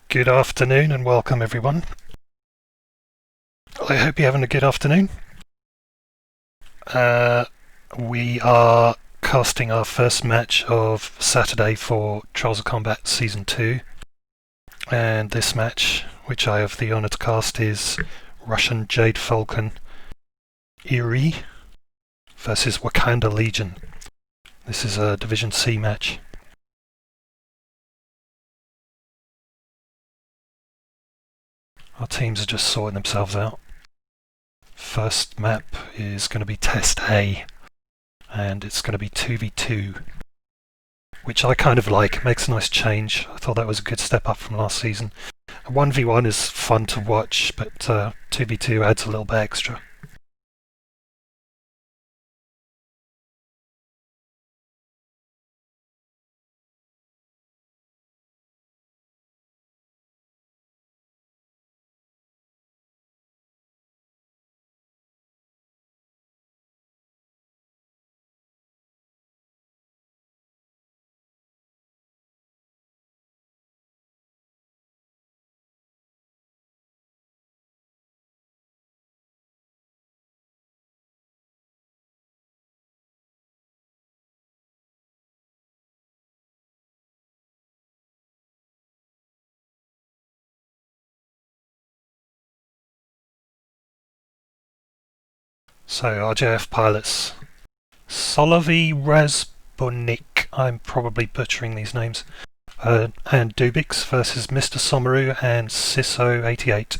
Good afternoon and welcome everyone. I hope you're having a good afternoon. We are casting our first match of Saturday for Trials of Combat Season 2. And this match, which I have the honour to cast, is Russian Jade Falcon Eerie versus Wakanda Legion. This is a Division C match. Our teams are just sorting themselves out. First map is going to be Test A, and it's going to be 2v2, which I kind of like. Makes a nice change. I thought that was a good step up from last season. 1v1 is fun to watch, but 2v2 adds a little bit extra. So RJF pilots Solovi Razbonik, I'm probably butchering these names, and Dubix versus Mr. Somaru and Siso88.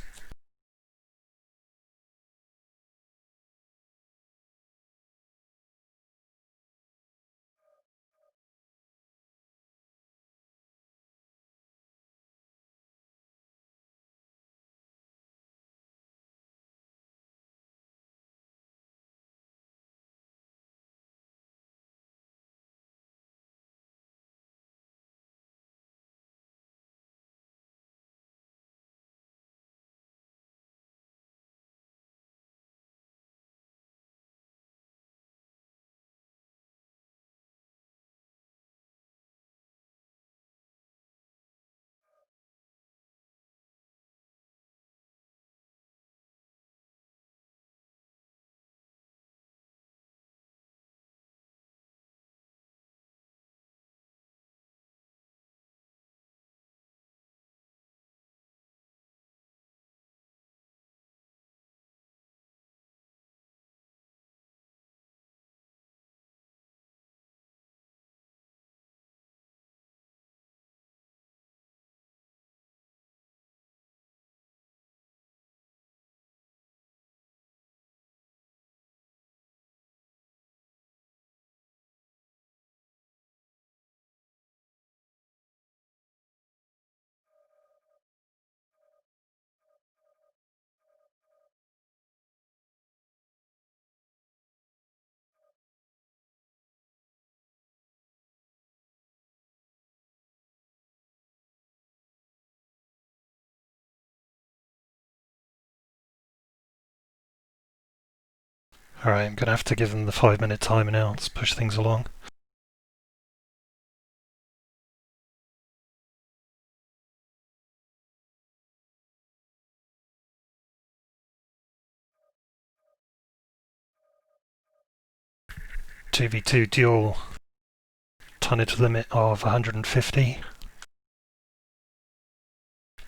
Alright, I'm going to have to give them the 5-minute timer now. Let's push things along. Two v two duel, tonnage limit of 150.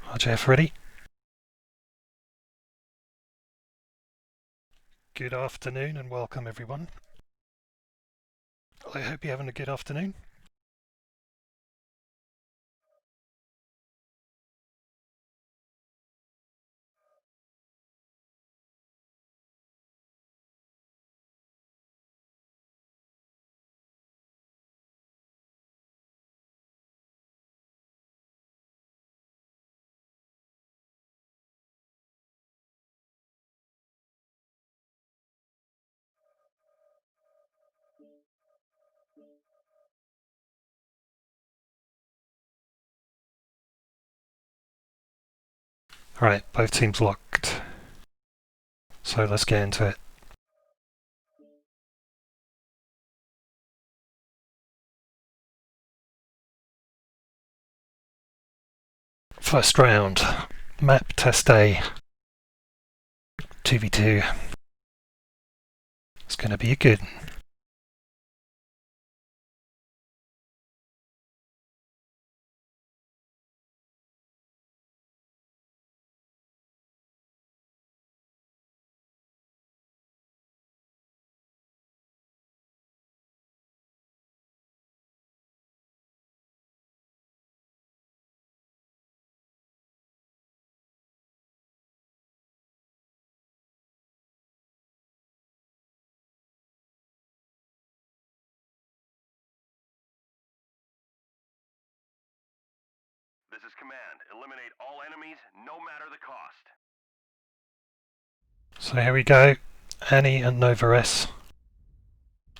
RJF ready? Good afternoon and welcome everyone. I hope you're having a good afternoon. Alright, both teams locked. So let's get into it. First round, map test A, 2v2. It's going to be a good one. This is command. Eliminate all enemies, no matter the cost. So here we go, Annie and Nova S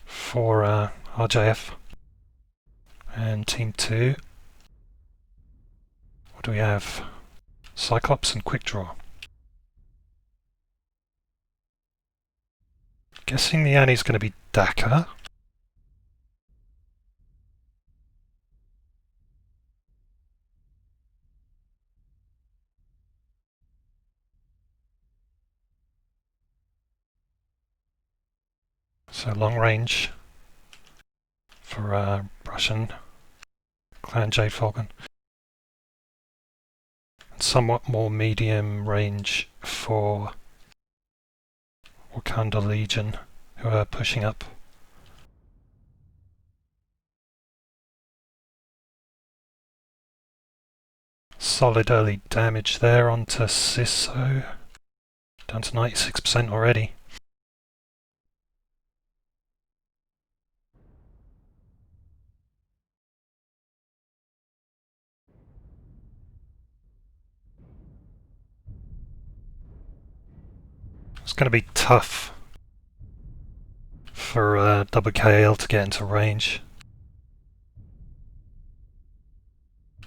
for RJF. And team 2, what do we have? Cyclops and Quick Draw. Guessing the Annie's going to be Dakar. So long range for Russian Clan Jade Falcon. And somewhat more medium range for Wakanda Legion, who are pushing up. Solid early damage there onto Sisso, down to 96% already. It's going to be tough for WKL to get into range.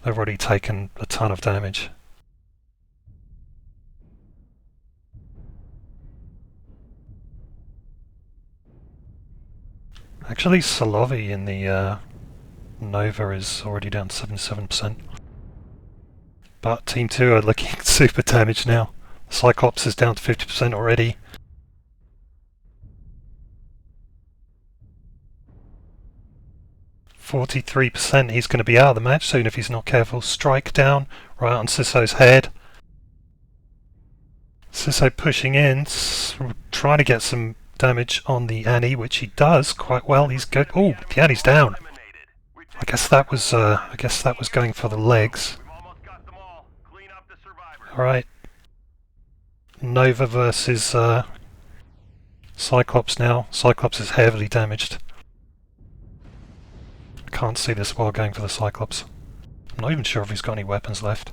They've already taken a ton of damage. Actually, Solovi in the Nova is already down to 77%. But Team 2 are looking super damaged now. Cyclops is down to 50% already. %, he's going to be out of the match soon if he's not careful. Strike down right on Sisso's head. Sisso pushing in, trying to get some damage on the Annie, which he does quite well. He's good. Oh, the Annie's down. I guess that was going for the legs. All right. Nova versus Cyclops now. Cyclops is heavily damaged. I can't see this while going for the Cyclops. I'm not even sure if he's got any weapons left.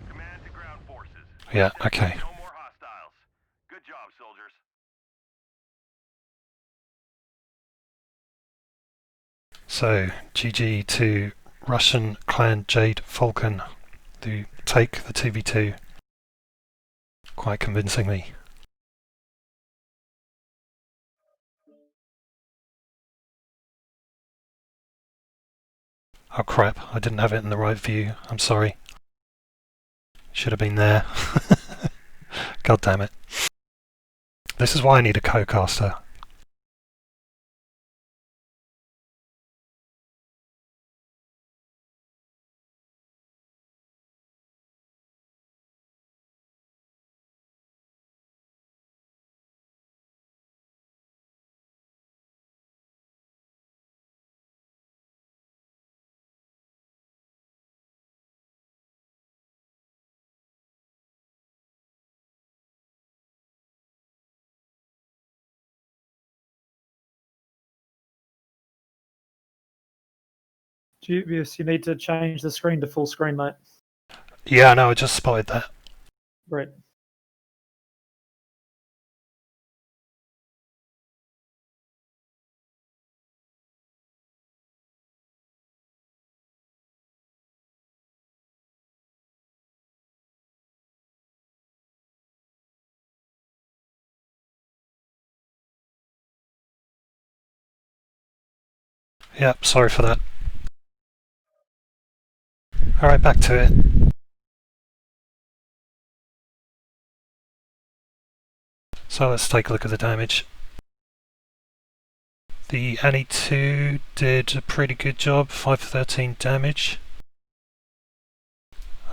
Command to ground forces. Yeah, okay. No more hostiles. Good job, soldiers. So, GG to Russian Clan Jade Falcon to take the 2v2 quite convincingly. Oh crap, I didn't have it in the right view. I'm sorry. Should have been there. God damn it. This is why I need a co-caster. Dubious, you need to change the screen to full screen, mate. Yeah, no, I just spotted that. Right. Yep, sorry for that. Alright, back to it. So let's take a look at the damage. The Annie 2 did a pretty good job, 5 for 13 damage.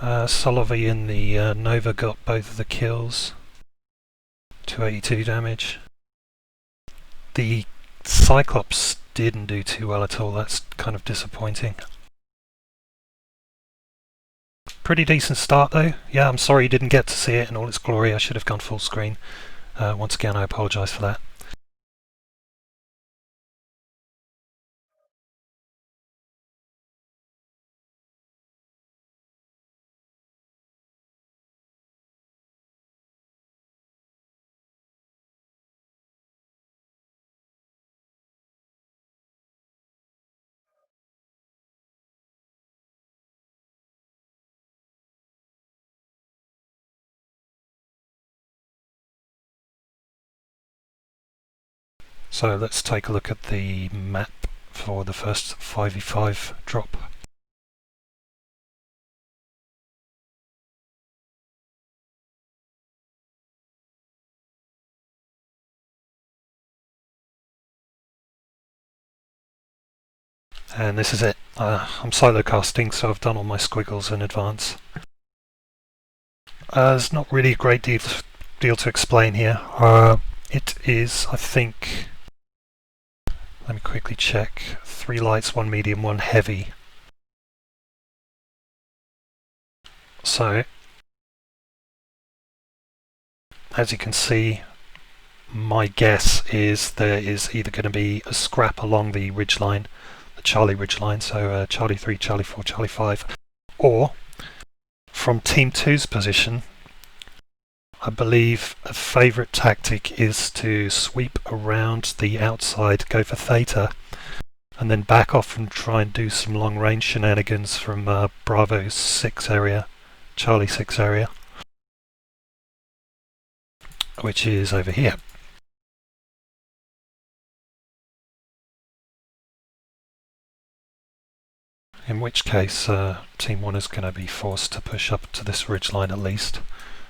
Solovi and the Nova got both of the kills, 282 damage. The Cyclops didn't do too well at all, that's kind of disappointing. Pretty decent start though. Yeah, I'm sorry you didn't get to see it in all its glory, I should have gone full screen. Once again, I apologise for that. So let's take a look at the map for the first 5v5 drop. And this is it. I'm solo casting, so I've done all my squiggles in advance. There's not really a great deal to explain here. It is, I think, let me quickly check, 3 lights, 1 medium, 1 heavy. So, as you can see, my guess is there is either going to be a scrap along the ridgeline, the Charlie ridgeline, so Charlie 3, Charlie 4, Charlie 5, or from Team 2's position, I believe a favourite tactic is to sweep around the outside, go for Theta, and then back off and try and do some long range shenanigans from Bravo 6 area, Charlie 6 area, which is over here. In which case Team 1 is going to be forced to push up to this ridgeline at least,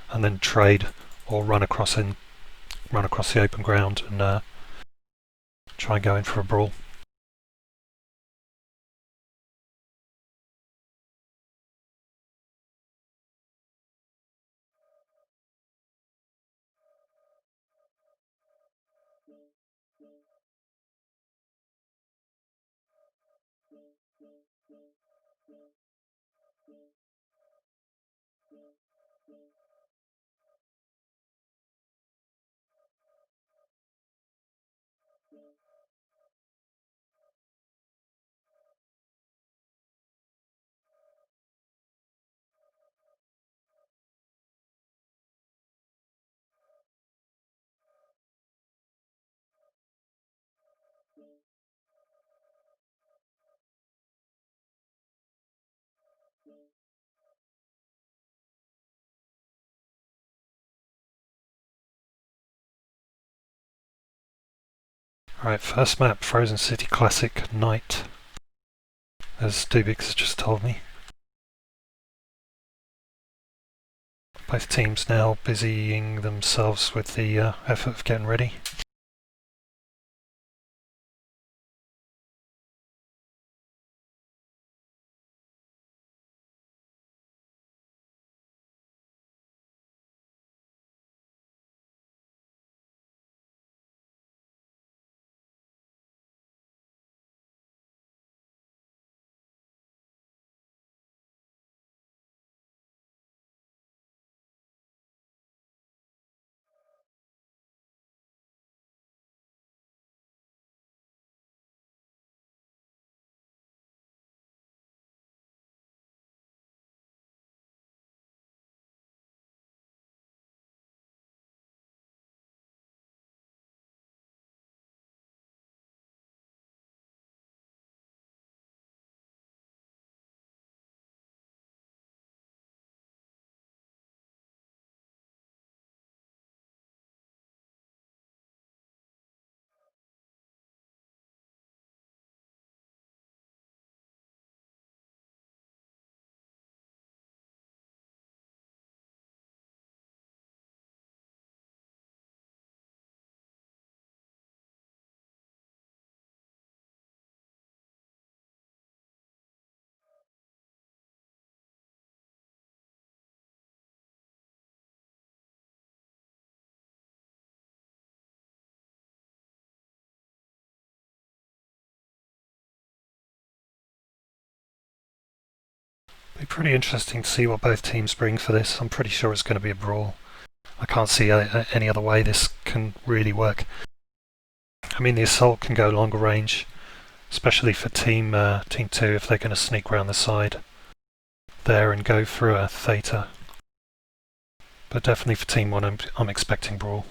and then trade or run across the open ground and try and go in for a brawl. Alright, first map, Frozen City Classic Night, as Dubix has just told me. Both teams now busying themselves with the effort of getting ready. pretty interesting to see what both teams bring for this. I'm pretty sure it's going to be a brawl. I can't see any other way this can really work. I mean, the assault can go longer range, especially for team 2 if they're going to sneak around the side there and go through a theta. But definitely for team 1 I'm expecting brawl.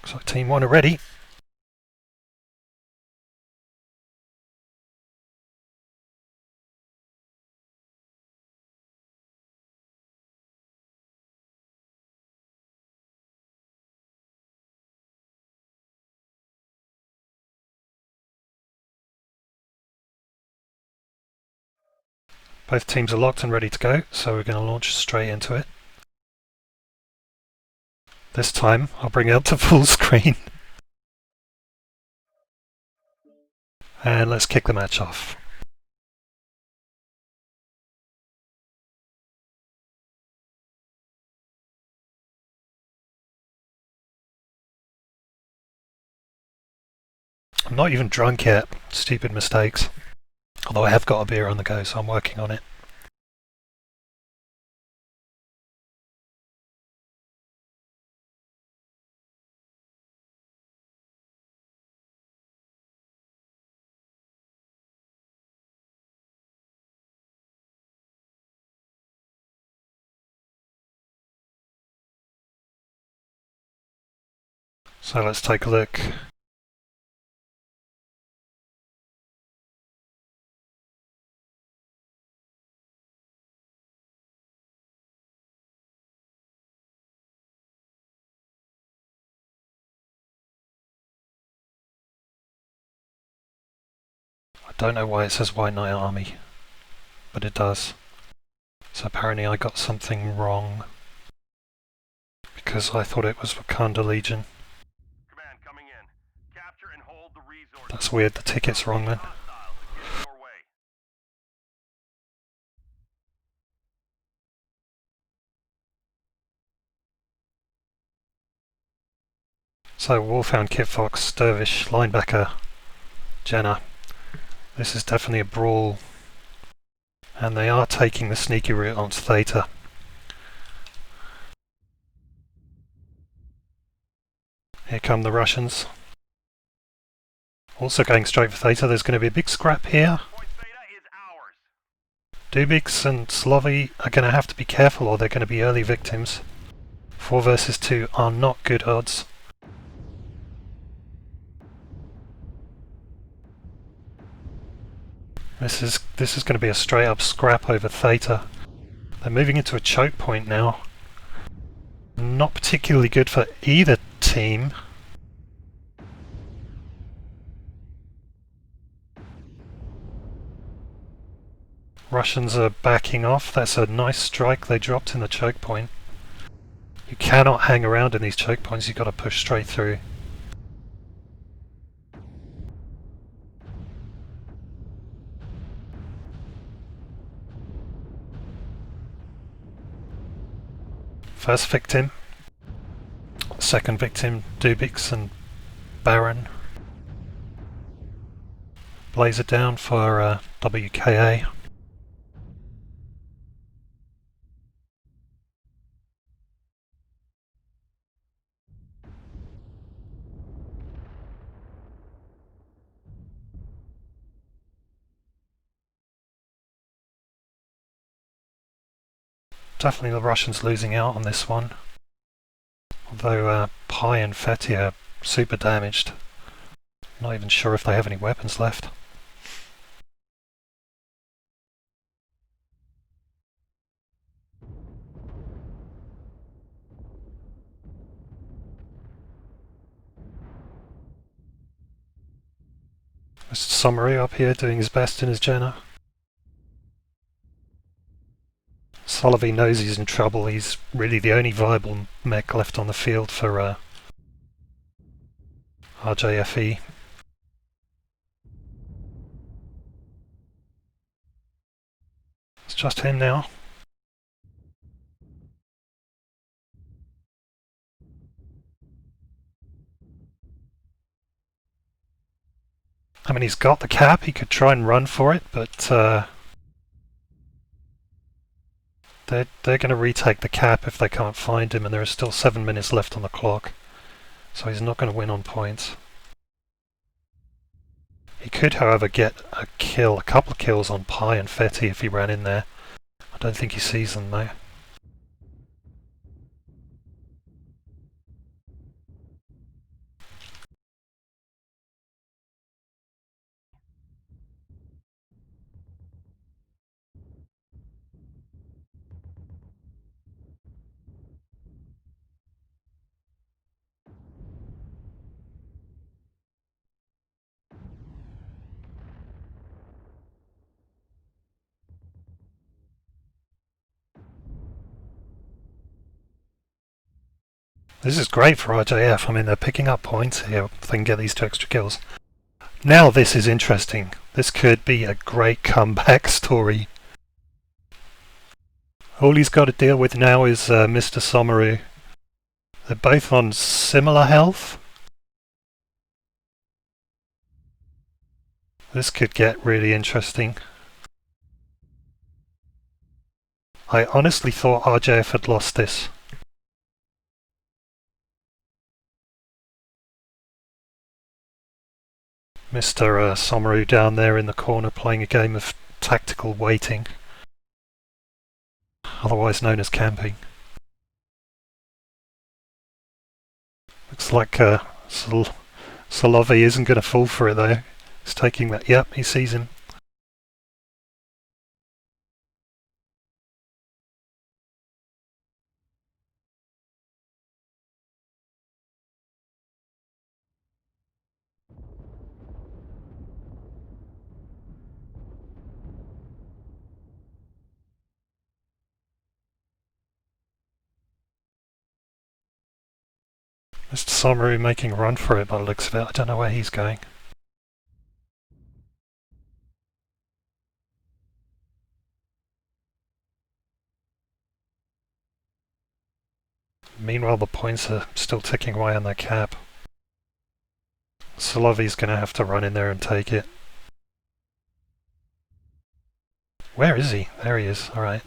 Looks like team 1 are ready. Both teams are locked and ready to go, so we're going to launch straight into it. This time I'll bring it up to full screen. And let's kick the match off. I'm not even drunk yet. Stupid mistakes. Although I have got a beer on the go, so I'm working on it. So let's take a look. I don't know why it says White Knight Army, but it does. So apparently I got something wrong, because I thought it was Wakanda Legion. Command coming in. Capture and hold the resource. That's weird, the ticket's wrong then. Hostiles heading your way. So Wolfhound, Kit Fox, Dervish, Linebacker, Jenna. This is definitely a brawl, and they are taking the sneaky route onto Theta. Here come the Russians. Also going straight for Theta. There's going to be a big scrap here. Point Theta is ours. Dubix and Slovy are going to have to be careful or they're going to be early victims. 4 versus 2 are not good odds. This is going to be a straight up scrap over Theta. They're moving into a choke point now. Not particularly good for either team. Russians are backing off. That's a nice strike they dropped in the choke point. You cannot hang around in these choke points, you've got to push straight through. First victim. Second victim, Dubix and Baron. Blazer down for WKA. Definitely the Russians losing out on this one. Although Pi and Fetty are super damaged. Not even sure if they have any weapons left. Mr. Summary up here doing his best in his Jenna. Solovey knows he's in trouble. He's really the only viable mech left on the field for RJFE. It's just him now. I mean, he's got the cap, he could try and run for it, but they're going to retake the cap if they can't find him, and there are still 7 minutes left on the clock. So he's not going to win on points. He could, however, get a kill, a couple of kills on Pi and Fetty if he ran in there. I don't think he sees them though. This is great for RJF. I mean, they're picking up points here if they can get these 2 extra kills. Now this is interesting. This could be a great comeback story. All he's got to deal with now is Mr. Somaru. They're both on similar health. This could get really interesting. I honestly thought RJF had lost this. Mr. Somaru down there in the corner playing a game of tactical waiting, otherwise known as camping. Looks like Solovi isn't going to fall for it though. He's taking that. Yep, he sees him. Mr. Somaru making a run for it by the looks of it. I don't know where he's going. Meanwhile, the points are still ticking away on their cap. Solovi's going to have to run in there and take it. Where is he? There he is. Alright.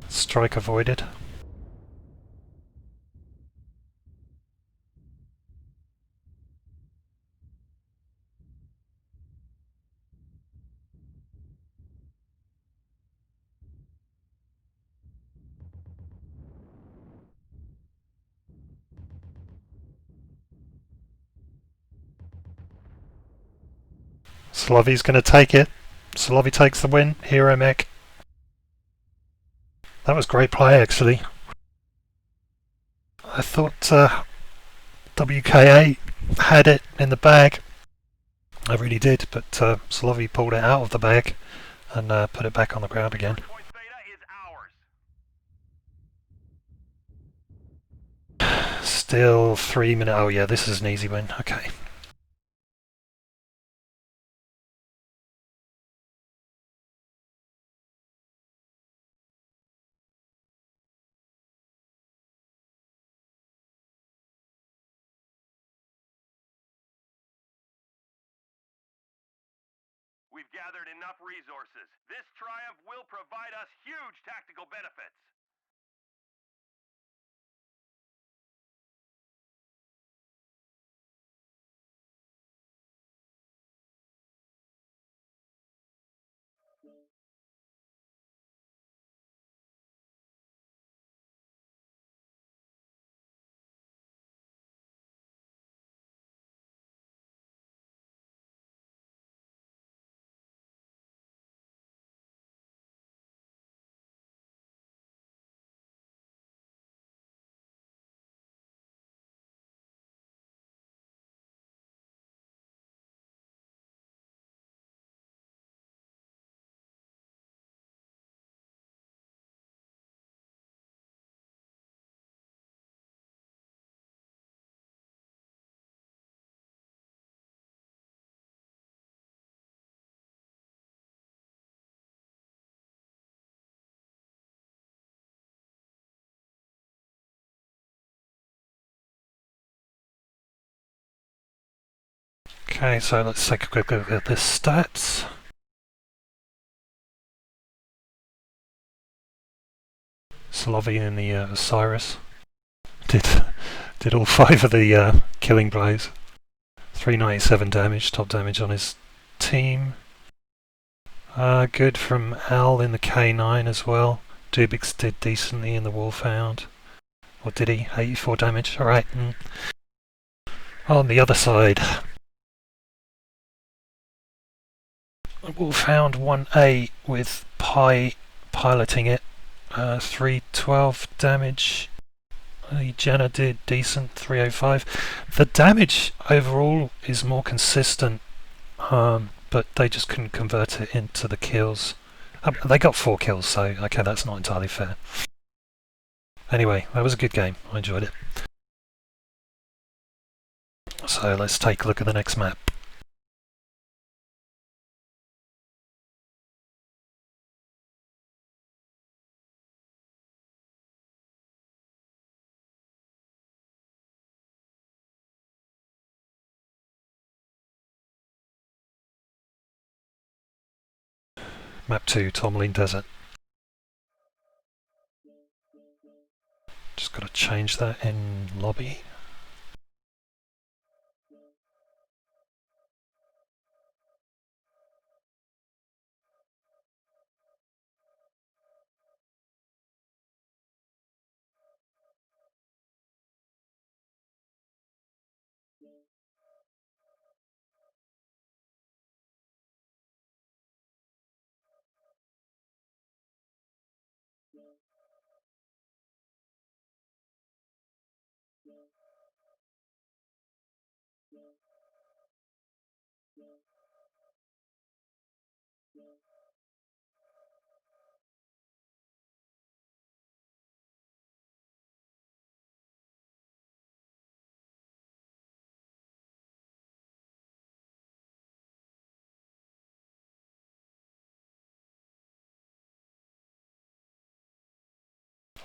Strike avoided. Solovi's going to take it. Solovi takes the win. Hero mech. That was great play actually. I thought WKA had it in the bag. I really did, but Solovi pulled it out of the bag and put it back on the ground again. Points beta is ours. Still 3 minutes. Oh yeah, this is an easy win. Okay. We've gathered enough resources. This triumph will provide us huge tactical benefits. Okay, so let's take a quick look at the stats. Slovene in the Osiris did all 5 of the killing blows. 397 damage, top damage on his team. Good from Al in the K9 as well. Dubix did decently in the Wolfhound. Or did he? 84 damage, alright. On the other side, Wolfhound 1A with Pi piloting it. 312 damage. Jenna did decent, 305. The damage overall is more consistent, but they just couldn't convert it into the kills. They got 4 kills, so okay, that's not entirely fair. Anyway, that was a good game. I enjoyed it. So let's take a look at the next map. Map 2, Tourmaline Desert. Just got to change that in lobby.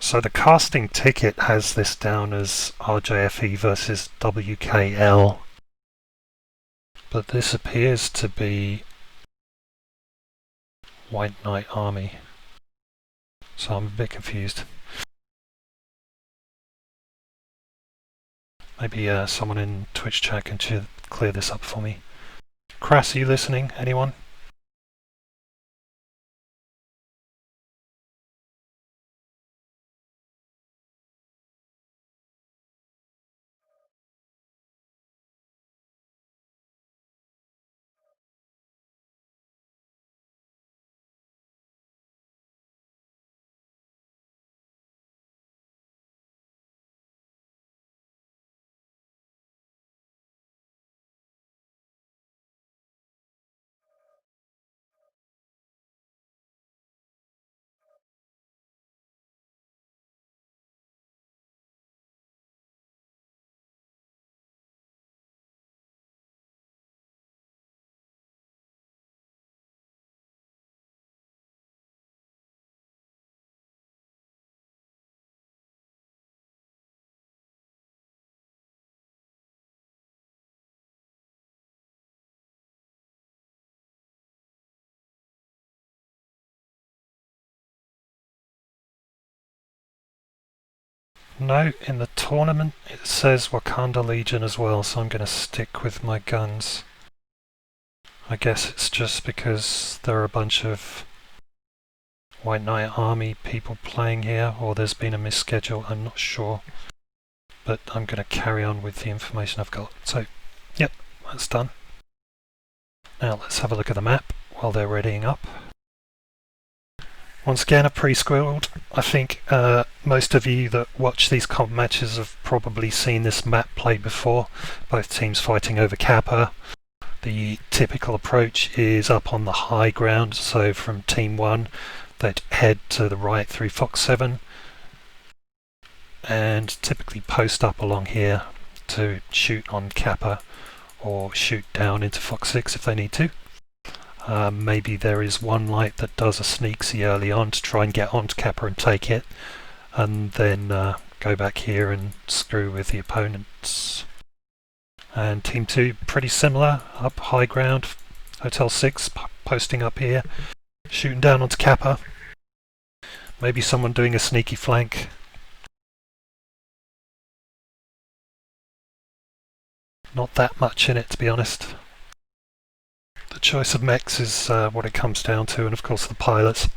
So the casting ticket has this down as RJFE versus WKL, but this appears to be White Knight Army, so I'm a bit confused. Maybe someone in Twitch chat can clear this up for me. Crass, are you listening? Anyone? No, in the tournament it says Wakanda Legion as well, so I'm going to stick with my guns. I guess it's just because there are a bunch of White Knight Army people playing here, or there's been a misschedule, I'm not sure. But I'm going to carry on with the information I've got. So, yep, that's done. Now let's have a look at the map while they're readying up. Once again, a pre-squirreled. I think most of you that watch these comp matches have probably seen this map played before. Both teams fighting over Kappa. The typical approach is up on the high ground, so from Team 1 they'd head to the right through Fox 7 and typically post up along here to shoot on Kappa or shoot down into Fox 6 if they need to. Maybe there is one light that does a sneaksy early on to try and get onto Kappa and take it, and then go back here and screw with the opponents. And Team 2 pretty similar, up high ground, Hotel 6 posting up here, shooting down onto Kappa. Maybe someone doing a sneaky flank. Not that much in it, to be honest. The choice of mechs is what it comes down to, and of course the pilots.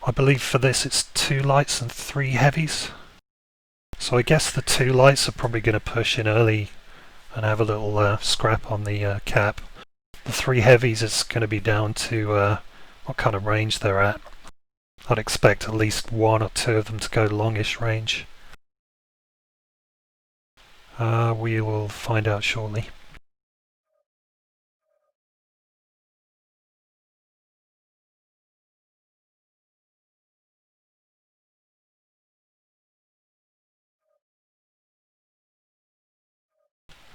I believe for this it's 2 lights and 3 heavies. So I guess the 2 lights are probably going to push in early and have a little scrap on the cap. The 3 heavies is going to be down to what kind of range they're at. I'd expect at least 1 or 2 of them to go longish range. We will find out shortly.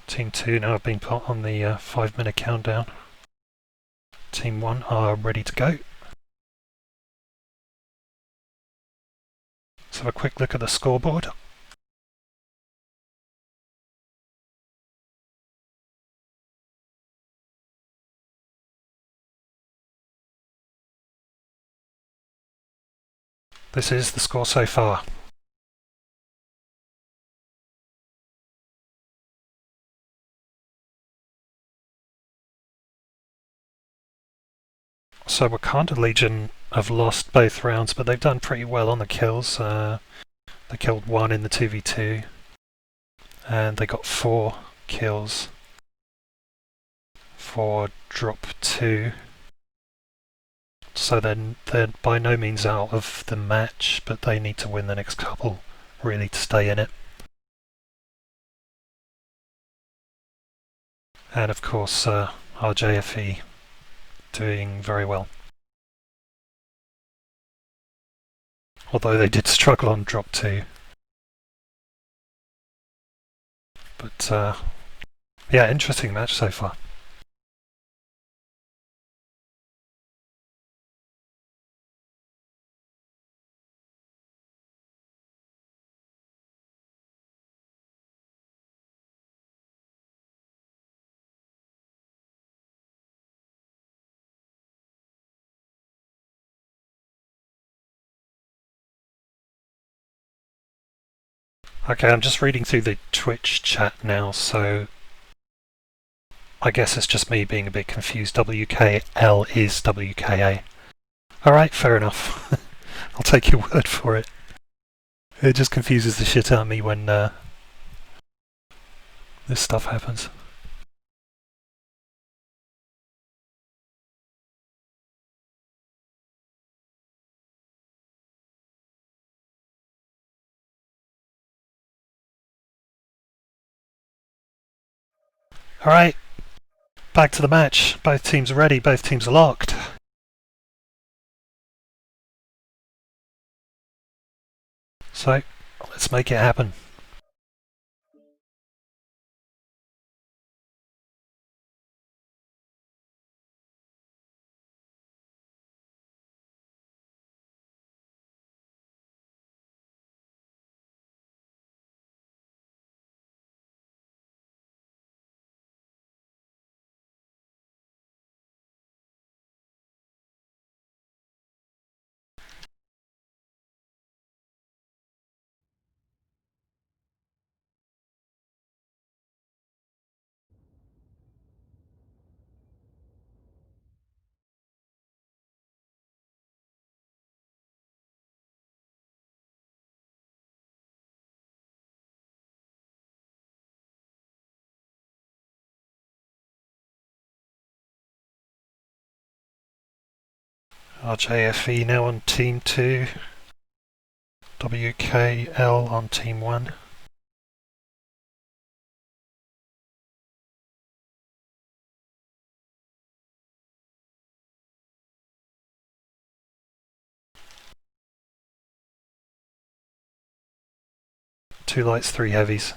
Team 2 now have been put on the 5-minute countdown. Team 1 are ready to go. Let's have a quick look at the scoreboard. This is the score so far. So Wakanda Legion have lost both rounds, but they've done pretty well on the kills. They killed 1 in the 2v2, and they got 4 kills for drop 2. So they're by no means out of the match, but they need to win the next couple really to stay in it. And of course RJFE doing very well. Although they did struggle on drop 2. But yeah, interesting match so far. Okay, I'm just reading through the Twitch chat now, so I guess it's just me being a bit confused. WKL is WKA. Alright, fair enough. I'll take your word for it. It just confuses the shit out of me when this stuff happens. Alright, back to the match. Both teams are ready, both teams are locked. So, let's make it happen. RJFE now on team 2. WKL on team 1. Two lights, 3 heavies.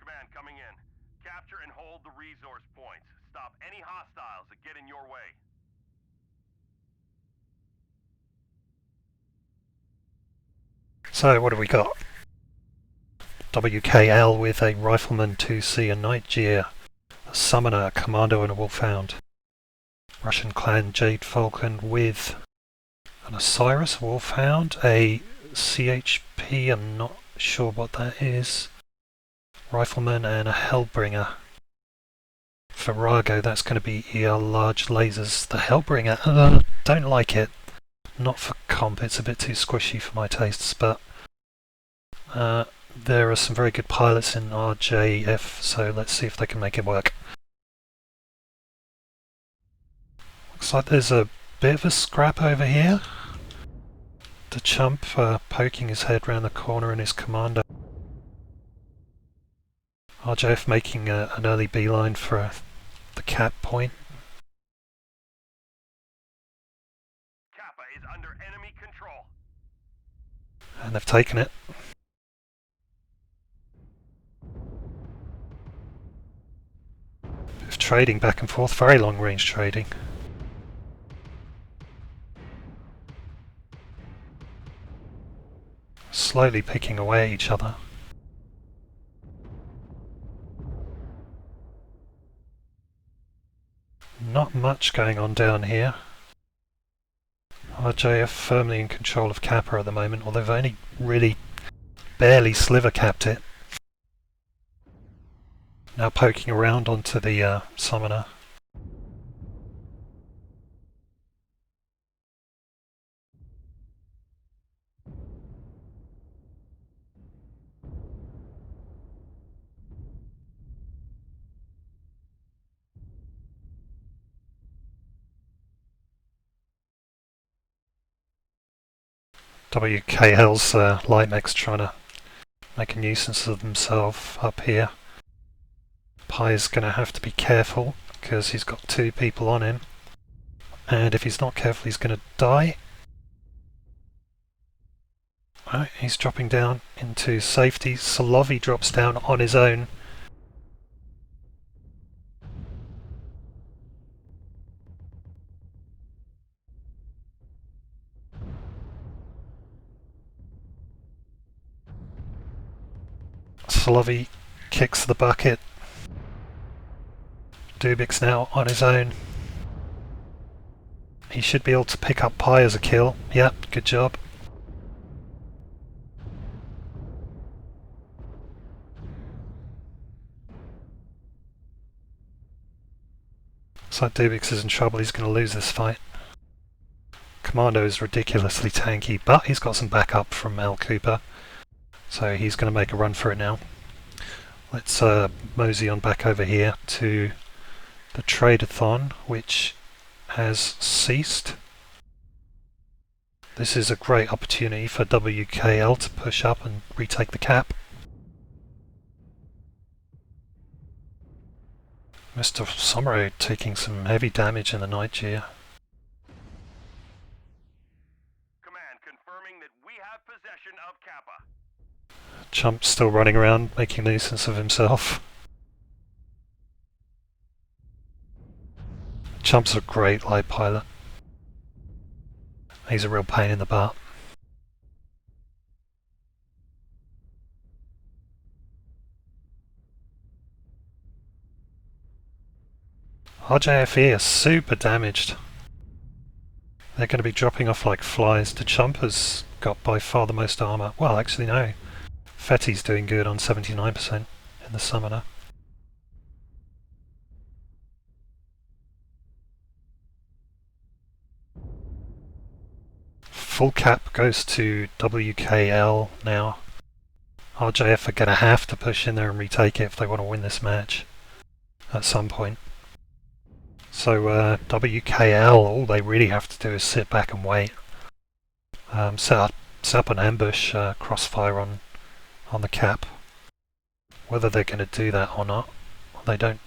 Command coming in. Capture and hold the resource points. Stop any hostiles that get in your way. So what have we got? WKL with a Rifleman 2C, a Night Gear, a Summoner, a Commando and a Wolfhound. Russian Clan Jade Falcon with an Osiris Wolfhound, a CHP, I'm not sure what that is, Rifleman and a Hellbringer. For Rago, that's going to be EL large lasers. The Hellbringer, don't like it. Not for comp, it's a bit too squishy for my tastes, but there are some very good pilots in RJF, so let's see if they can make it work. Looks like there's a bit of a scrap over here. The chump poking his head round the corner in his commando. RJF making an early beeline for the cap point. Kappa is under enemy control. And they've taken it. Bit of trading back and forth, very long range trading. Slowly picking away at each other. Not much going on down here. RJF firmly in control of Kappa at the moment, although they've only really barely sliver capped it. Now poking around onto the Summoner. WKL's Lightmech's trying to make a nuisance of himself up here. Pie's going to have to be careful because he's got two people on him, and if he's not careful he's going to die. Right, he's dropping down into safety. Solovi drops down on his own. Solovi kicks the bucket. Dubik's now on his own. He should be able to pick up Pie as a kill. Yep, good job. Looks like Dubix is in trouble, he's going to lose this fight. Commando is ridiculously tanky, but he's got some backup from Al Cooper, so he's going to make a run for it now. Let's mosey on back over here to the trade-a-thon, which has ceased. This is a great opportunity for WKL to push up and retake the cap. Mr. Somero taking some heavy damage in the Night Gear. Command confirming that we have possession of Kappa. Chump's still running around making a nuisance of himself. Chump's a great light pilot. He's a real pain in the butt. RJFE are super damaged. They're going to be dropping off like flies. The Chump has got by far the most armour. Well, actually no. Fetty's doing good on 79% in the Summoner. Full cap goes to WKL now. RJF are going to have to push in there and retake it if they want to win this match at some point. So WKL, all they really have to do is sit back and wait. Set up an ambush crossfire on the cap. Whether they're going to do that or not, they don't.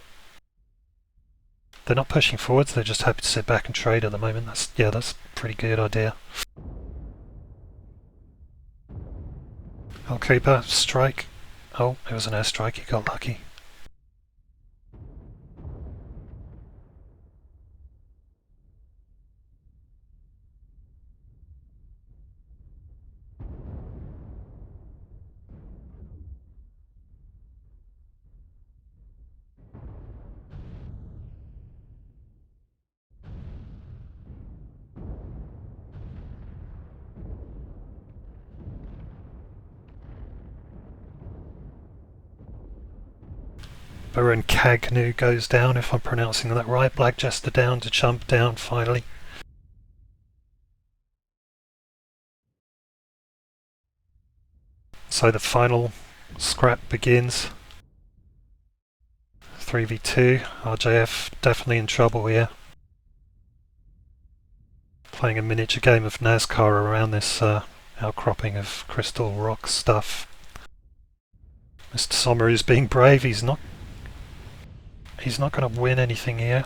They're not pushing forwards. They're just happy to sit back and trade at the moment. That's a pretty good idea. Al Cooper, strike. Oh, it was an airstrike. He got lucky. Baron Kagnu goes down, if I'm pronouncing that right. Black Jester down to jump down finally. So the final scrap begins. 3v2. RJF definitely in trouble here. Playing a miniature game of NASCAR around this outcropping of crystal rock stuff. Mr. Sommer is being brave. He's not going to win anything here.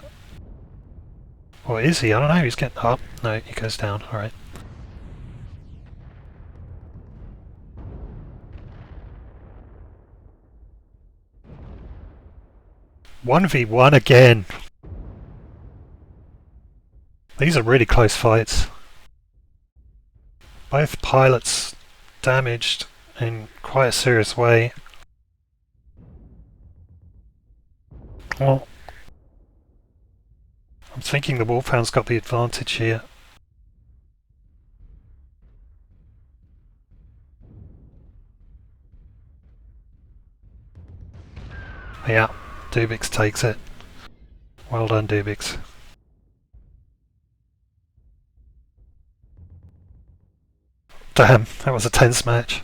Or is he? I don't know. He's getting up. No, he goes down. Alright. One v one again. These are really close fights. Both pilots damaged in quite a serious way. Well, I'm thinking the Wolfhound's got the advantage here. Yeah, Dubix takes it. Well done, Dubix. Damn, that was a tense match.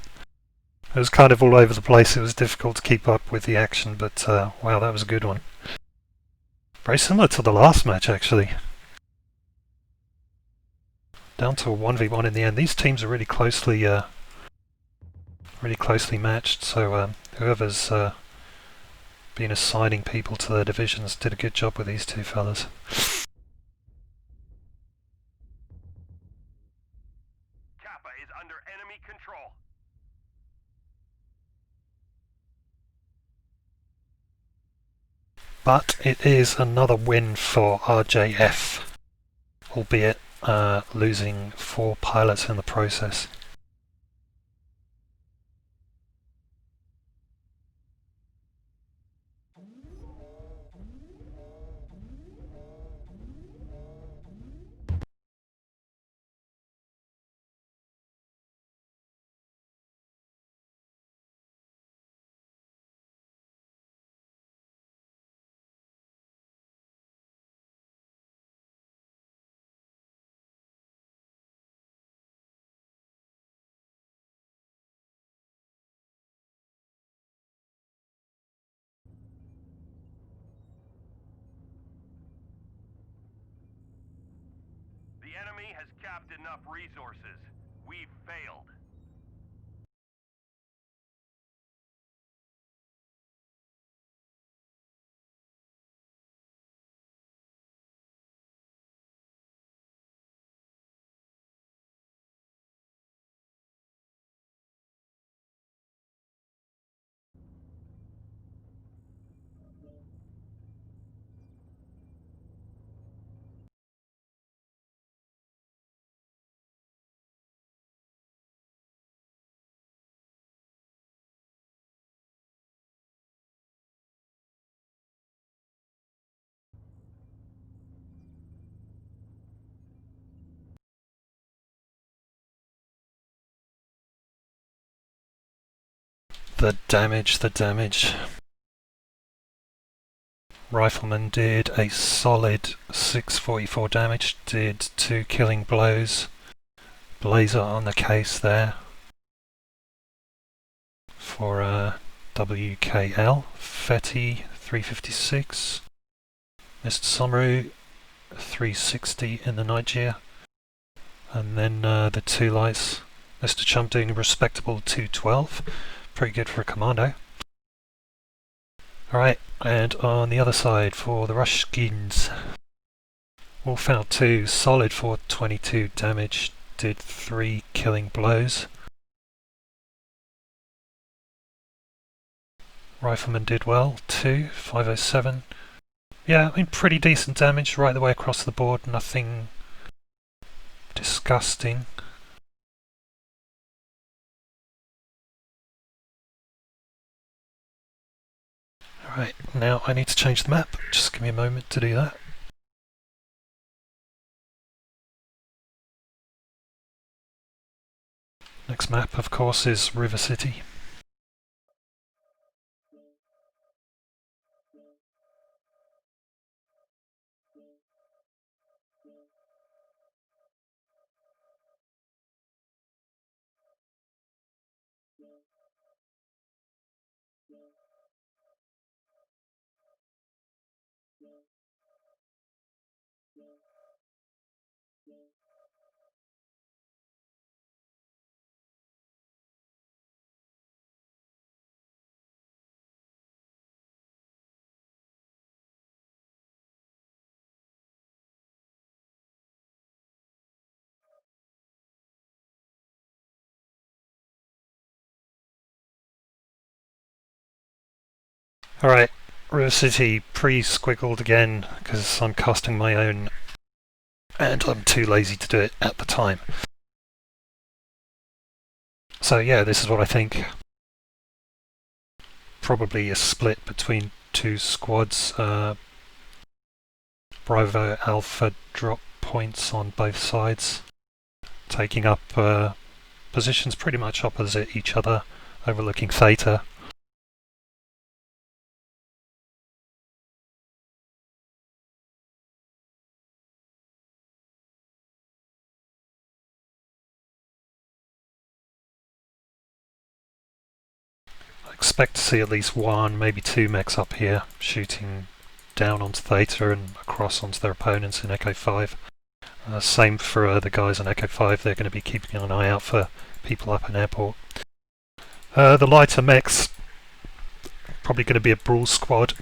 It was kind of all over the place. It was difficult to keep up with the action, but wow, that was a good one. Very similar to the last match, actually. Down to a 1v1 in the end. These teams are really closely matched, so whoever's been assigning people to their divisions did a good job with these two fellas. Kappa is under enemy control. But it is another win for RJF, albeit losing 4 pilots in the process. The enemy has capped enough resources. We've failed. The damage. Rifleman did a solid 644 damage, did 2 killing blows. Blazer on the case there for WKL. Fetty 356. Mr. Somaru 360 in the Nigeria. And then the 2 lights. Mr. Chump doing a respectable 212. Pretty good for a commando. Alright, and on the other side for the Rushkins, Wolfhound 2, solid for 22 damage, did 3 killing blows. Rifleman did well, 2, 507. Yeah, I mean pretty decent damage right the way across the board, nothing disgusting. Alright, now I need to change the map. Just give me a moment to do that. Next map, of course, is River City. Alright, River City pre-squiggled again because I'm casting my own and I'm too lazy to do it at the time. So yeah, this is what I think. Probably a split between two squads. Bravo Alpha drop points on both sides, taking up positions pretty much opposite each other, overlooking Theta. I expect to see at least one, maybe two mechs up here, shooting down onto Theta and across onto their opponents in Echo 5. Same for the guys on Echo 5, they're going to be keeping an eye out for people up in airport. The lighter mechs, probably going to be a brawl squad.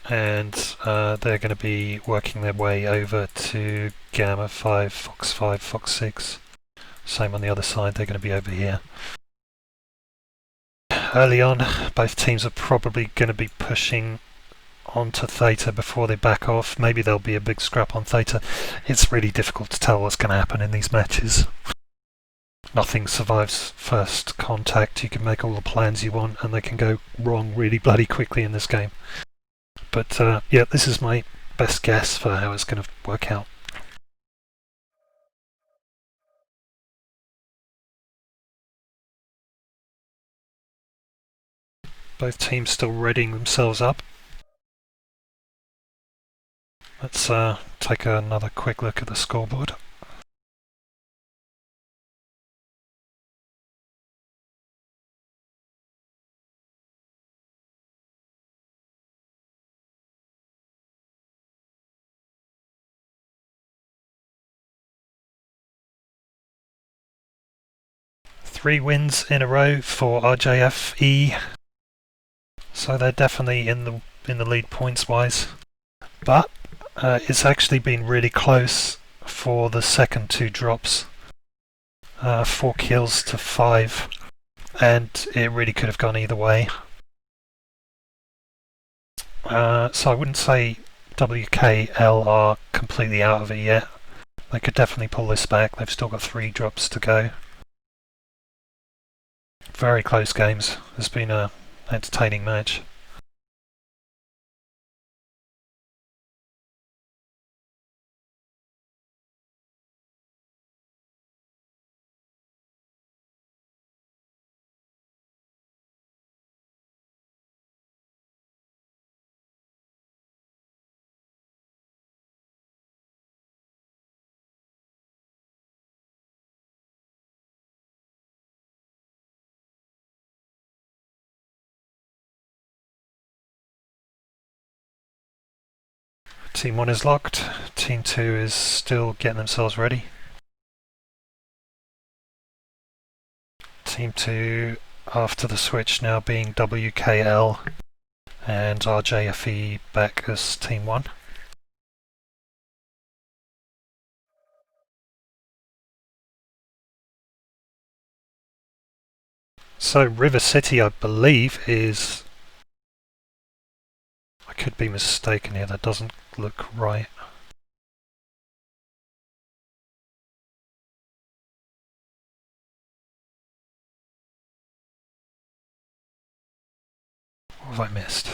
And they're going to be working their way over to Gamma 5, Fox 5, Fox 6. Same on the other side, they're going to be over here. Early on, both teams are probably going to be pushing onto Theta before they back off. Maybe there'll be a big scrap on Theta. It's really difficult to tell what's going to happen in these matches. Nothing survives first contact. You can make all the plans you want and they can go wrong really bloody quickly in this game. But yeah, this is my best guess for how it's going to work out. Both teams still readying themselves up. Let's take another quick look at the scoreboard. Three wins in a row for RJFE, so they're definitely in the lead points wise. But it's actually been really close for the second two drops. 4 kills to 5, and it really could have gone either way. So I wouldn't say WKL are completely out of it yet. They could definitely pull this back. They've still got 3 drops to go. Very close games. It's been an entertaining match. Team 1 is locked. Team 2 is still getting themselves ready. Team 2 after the switch now being WKL and RJFE back as Team 1. So River City, I believe, is... I could be mistaken here, that doesn't look right. What have I missed?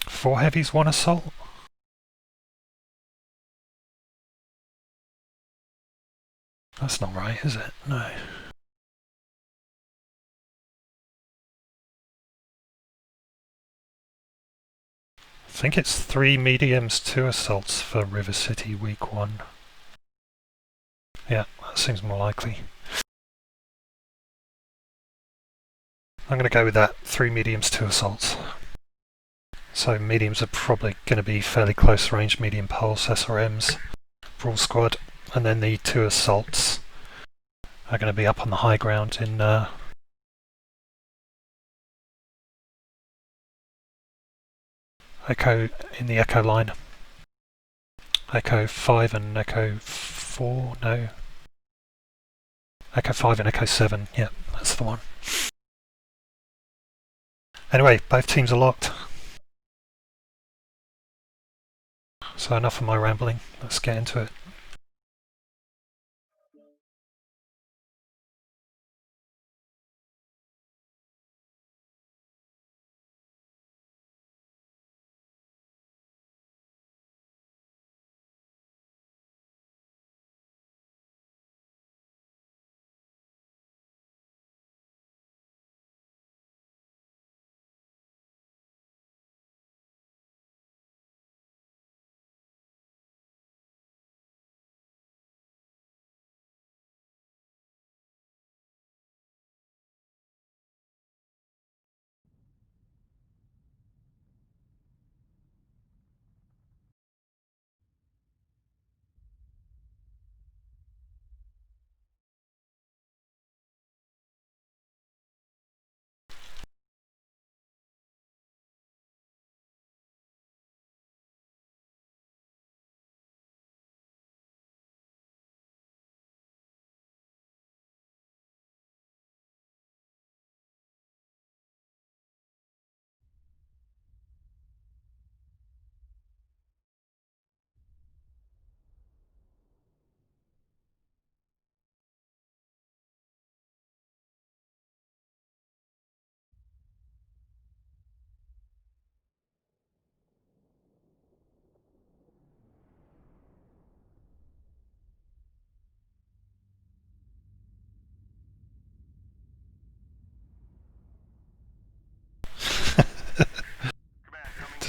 Four heavies, one assault? That's not right, is it? No. I think it's 3 mediums, 2 assaults for River City week 1. Yeah, that seems more likely. I'm going to go with that, 3 mediums, 2 assaults. So mediums are probably going to be fairly close range medium pulse SRMs, Brawl Squad, and then the 2 assaults are going to be up on the high ground in Echo in the Echo line. Echo 5 and Echo 4, no. Echo 5 and Echo 7, yep, that's the one. Anyway, both teams are locked. So enough of my rambling, let's get into it.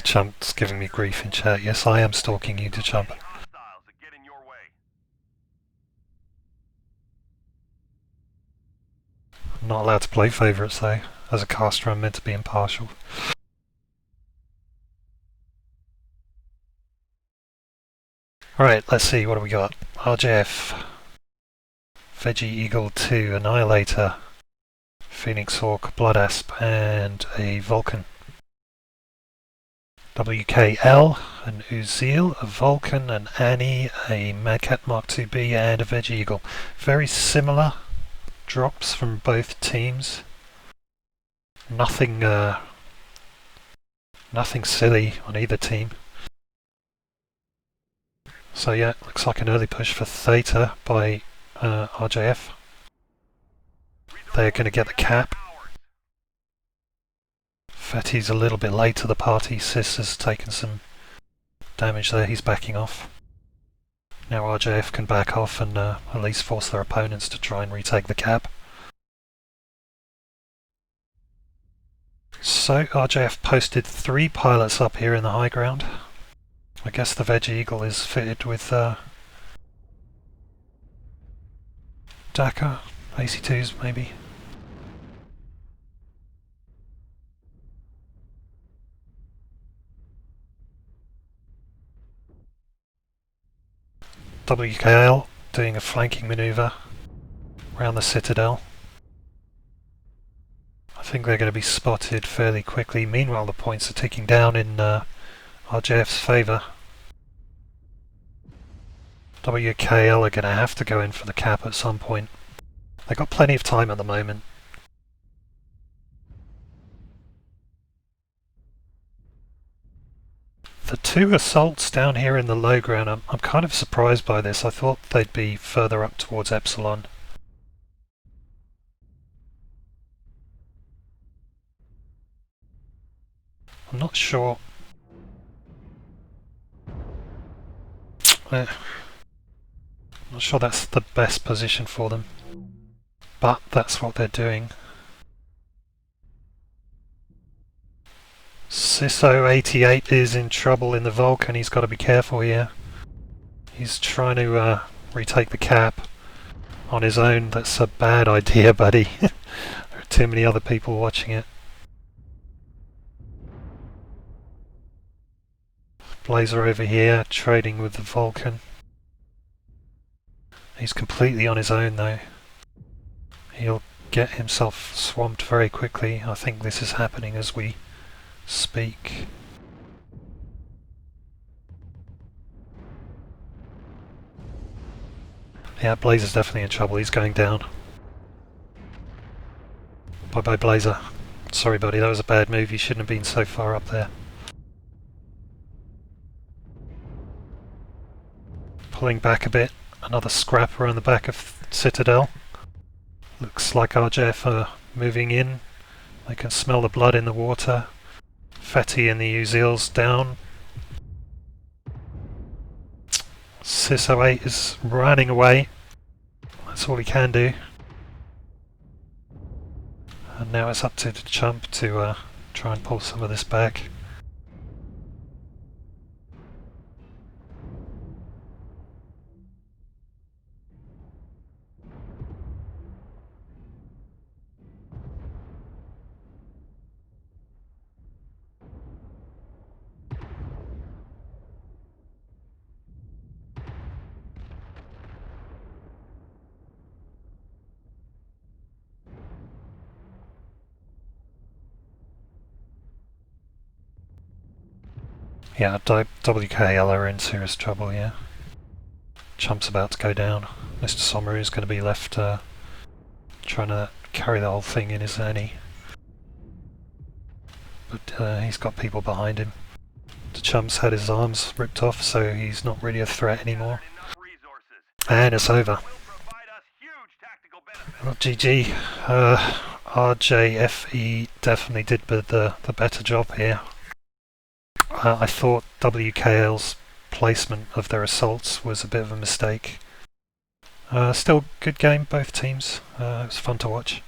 ToC's giving me grief in chat. Yes, I am stalking you, ToC. Hostiles that get in your way. I'm not allowed to play favourites though. As a caster I'm meant to be impartial. Alright, let's see, what do we got? RJF, Veggie Eagle 2, Annihilator, Phoenix Hawk, Blood Asp, and a Vulcan. WKL, an Uzil, a Vulcan, an Annie, a Madcat Mark 2B, and a Veggie Eagle. Very similar drops from both teams. Nothing silly on either team. So yeah, looks like an early push for Theta by RJF. They're going to get the cap. Fetty's a little bit late to the party. Sis has taken some damage there, he's backing off. Now RJF can back off and at least force their opponents to try and retake the cap. So RJF posted 3 pilots up here in the high ground. I guess the Veggie Eagle is fitted with DACA, AC2s maybe. WKL doing a flanking manoeuvre around the citadel. I think they're going to be spotted fairly quickly. Meanwhile the points are ticking down in RJF's favour. WKL are going to have to go in for the cap at some point. They've got plenty of time at the moment. The 2 assaults down here in the low ground, I'm kind of surprised by this. I thought they'd be further up towards Epsilon. I'm not sure. I'm not sure that's the best position for them. But that's what they're doing. Ciso88 is in trouble in the Vulcan, he's got to be careful here. He's trying to retake the cap on his own. That's a bad idea, buddy. There are too many other people watching it. Blazer over here, trading with the Vulcan. He's completely on his own though. He'll get himself swamped very quickly. I think this is happening as we speak. Yeah, Blazer's definitely in trouble. He's going down. Bye bye, Blazer. Sorry, buddy, that was a bad move. You shouldn't have been so far up there. Pulling back a bit. Another scrap around the back of Citadel. Looks like RJF are moving in. They can smell the blood in the water. Fetty and the Uzils down. Cis08 is running away. That's all he can do. And now it's up to the chump to try and pull some of this back. Yeah, WKL are in serious trouble here. Chump's about to go down. Mr. Somaru is going to be left trying to carry the whole thing in, isn't he? But he's got people behind him. The Chump's had his arms ripped off, so he's not really a threat anymore. And it's over. Well, GG. RJFE definitely did the better job here. I thought WKL's placement of their assaults was a bit of a mistake. Still good game, both teams. It was fun to watch.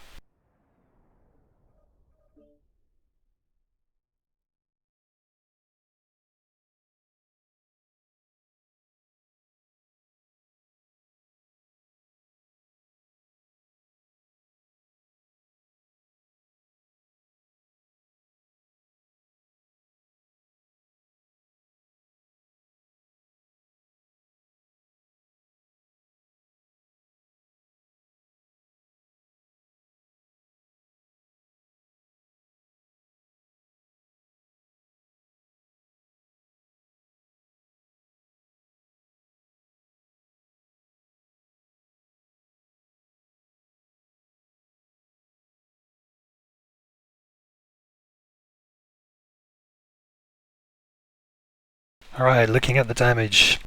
Alright, looking at the damage.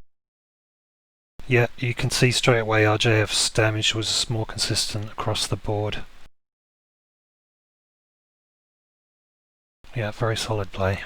Yeah, you can see straight away RJF's damage was more consistent across the board. Yeah, very solid play.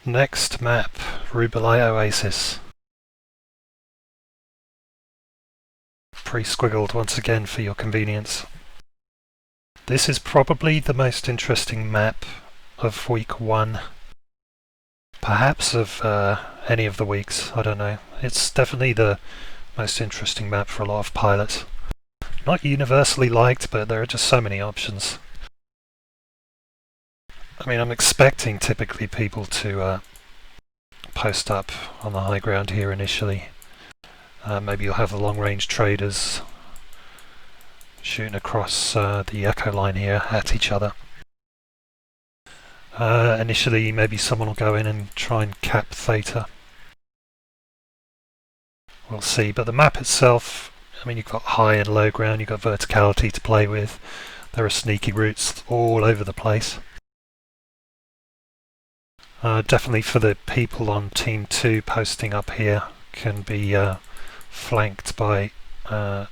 Next map, Rubilite Oasis. Pre-squiggled once again for your convenience. This is probably the most interesting map of week 1. Perhaps of any of the weeks, I don't know. It's definitely the most interesting map for a lot of pilots. Not universally liked, but there are just so many options. I mean, I'm expecting typically people to post up on the high ground here initially. Maybe you'll have the long-range traders shooting across the echo line here at each other. Initially, maybe someone will go in and try and cap Theta. We'll see, but the map itself, I mean, you've got high and low ground, you've got verticality to play with. There are sneaky routes all over the place. Definitely for the people on Team 2 posting up here can be flanked by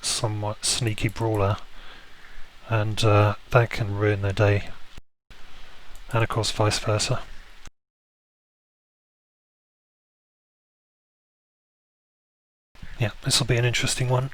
somewhat sneaky brawler, and that can ruin their day, and of course vice versa. Yeah, this will be an interesting one.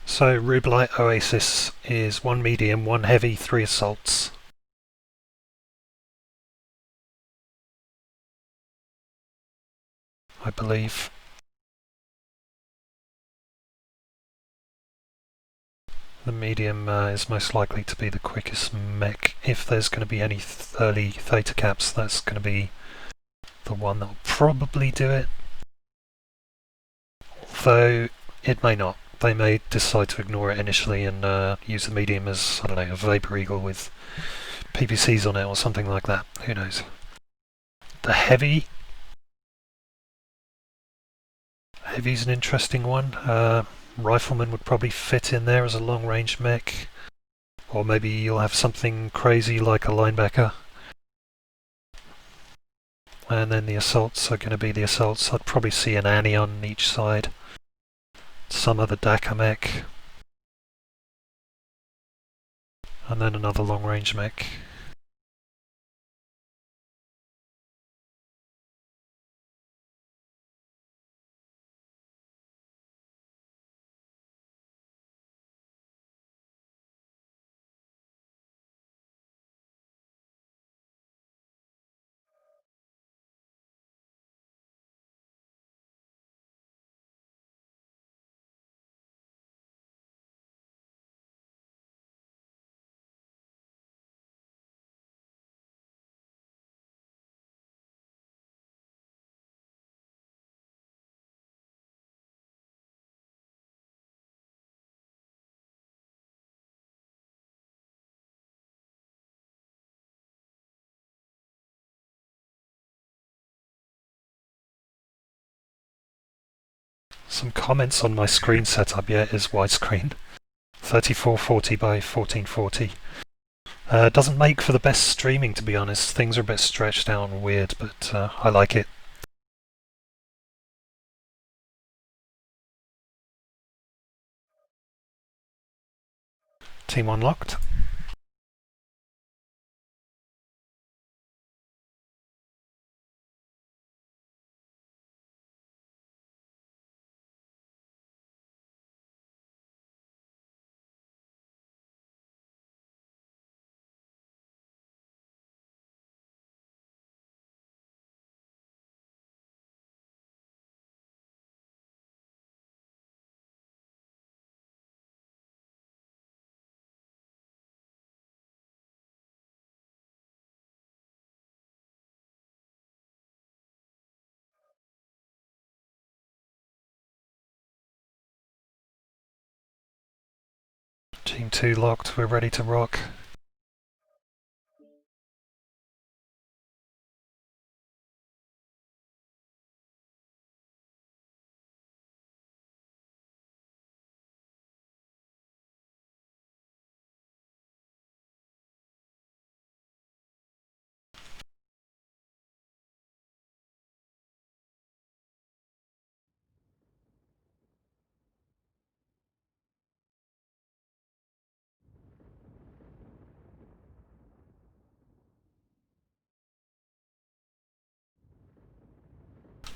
So Rubelite Oasis is 1 medium, 1 heavy, 3 assaults. I believe. The medium is most likely to be the quickest mech. If there's going to be any early theta caps, that's going to be the one that'll probably do it. Though it may not. They may decide to ignore it initially and use the medium as, I don't know, a Vapor Eagle with PPCs on it or something like that. Who knows? The heavy's an interesting one. Rifleman would probably fit in there as a long-range mech. Or maybe you'll have something crazy like a linebacker. And then the assaults are going to be the assaults. I'd probably see an Annie on each side. Some other Dakar mech. And then another long-range mech. Some comments on my screen setup, yeah, it is widescreen. 3440 by 1440. Doesn't make for the best streaming, to be honest. Things are a bit stretched out and weird, but I like it. Team unlocked. Team 2 locked, we're ready to rock.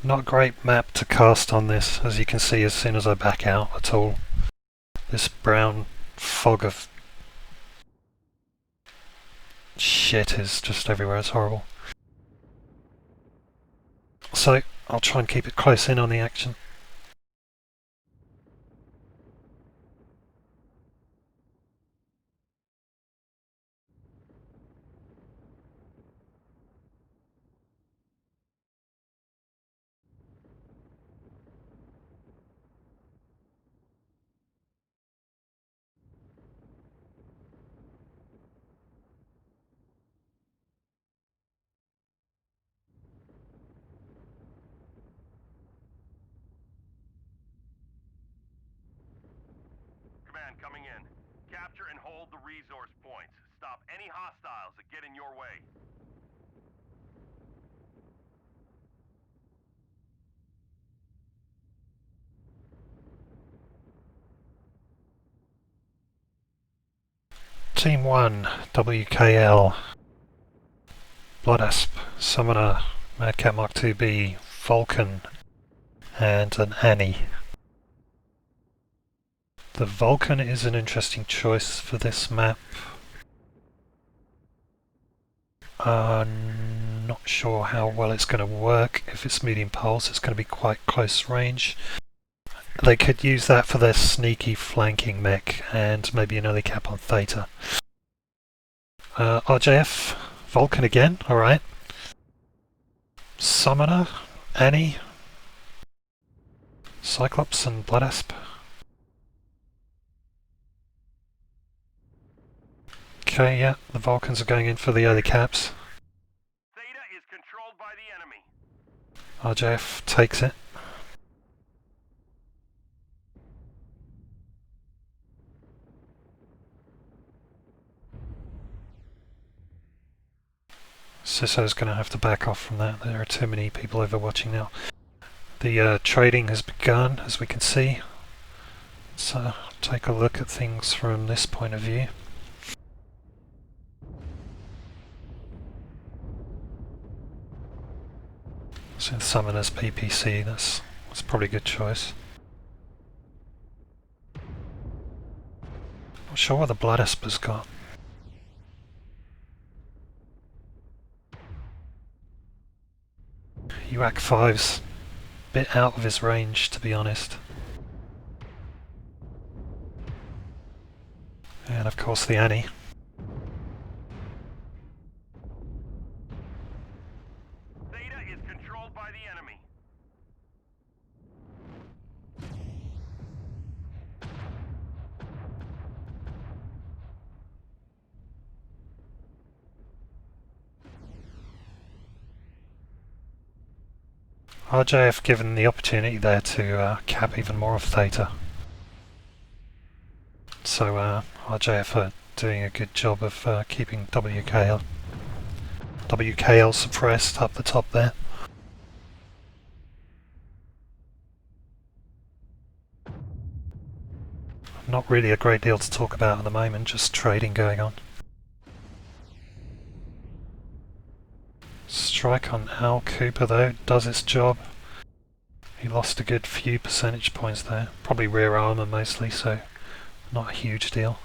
Not a great map to cast on this, as you can see as soon as I back out at all. This brown fog of shit is just everywhere. It's horrible. So I'll try and keep it close in on the action. Command coming in. Capture and hold the resource points. Stop any hostiles that get in your way. Team 1, WKL, Blood Asp, Summoner, Madcat Mark 2B, Vulcan, and an Annie. The Vulcan is an interesting choice for this map. Not sure how well it's going to work. If it's medium pulse, it's going to be quite close range. They could use that for their sneaky flanking mech and maybe an early cap on Theta. RJF, Vulcan again, alright. Summoner, Annie, Cyclops and Blood Asp. Okay, yeah, the Vulcans are going in for the early caps. Theta is controlled by the enemy. RJF takes it. Sisso's going to have to back off from that. There are too many people overwatching now. The trading has begun, as we can see. So take a look at things from this point of view. So the Summoner's PPC, that's probably a good choice. Not sure what the Blood Asper's got. UAC 5's a bit out of his range, to be honest. And of course the Annie. Theta is controlled by the enemy. RJF given the opportunity there to cap even more of Theta. So RJF are doing a good job of keeping WKL suppressed up the top there. Not really a great deal to talk about at the moment, just trading going on. Strike on Al Cooper though, does its job. He lost a good few percentage points there. Probably rear armor mostly, so not a huge deal.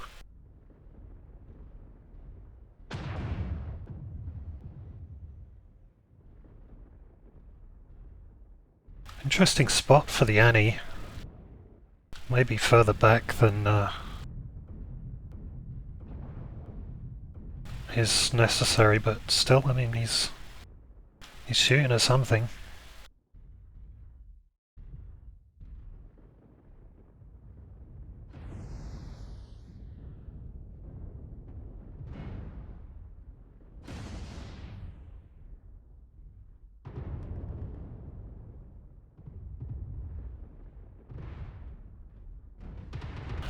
Interesting spot for the Annie. Maybe further back than is necessary, but still, I mean, he's shooting at something.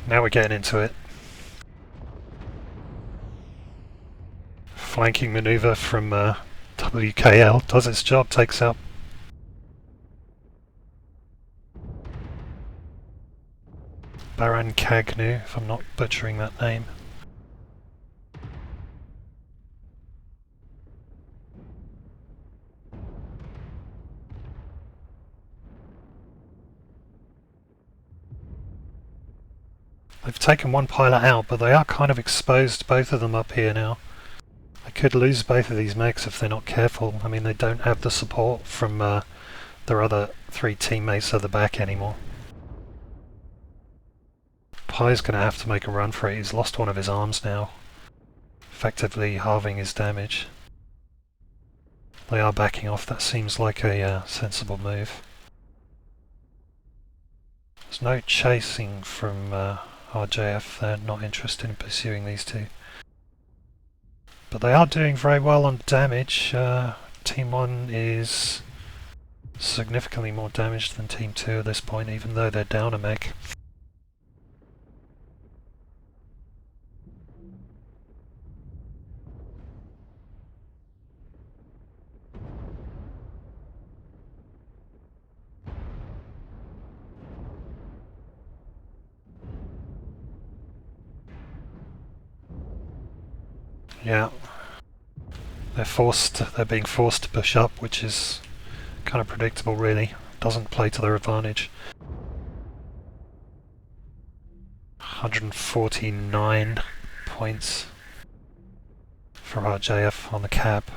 Now we're getting into it. Flanking maneuver from WKL does its job, takes out Baran Kagnu, if I'm not butchering that name. They've taken one pilot out, but they are kind of exposed, both of them up here now. They could lose both of these mechs if they're not careful. I mean, they don't have the support from their other 3 teammates at the back anymore. Pie's going to have to make a run for it. He's lost one of his arms now, effectively halving his damage. They are backing off. That seems like a sensible move. There's no chasing from RJF. They're not interested in pursuing these two. But they are doing very well on damage. Team 1 is significantly more damaged than Team 2 at this point, even though they're down a mech. Yeah, they're being forced to push up, which is kind of predictable really. Doesn't play to their advantage. 149 points for RJF on the cap.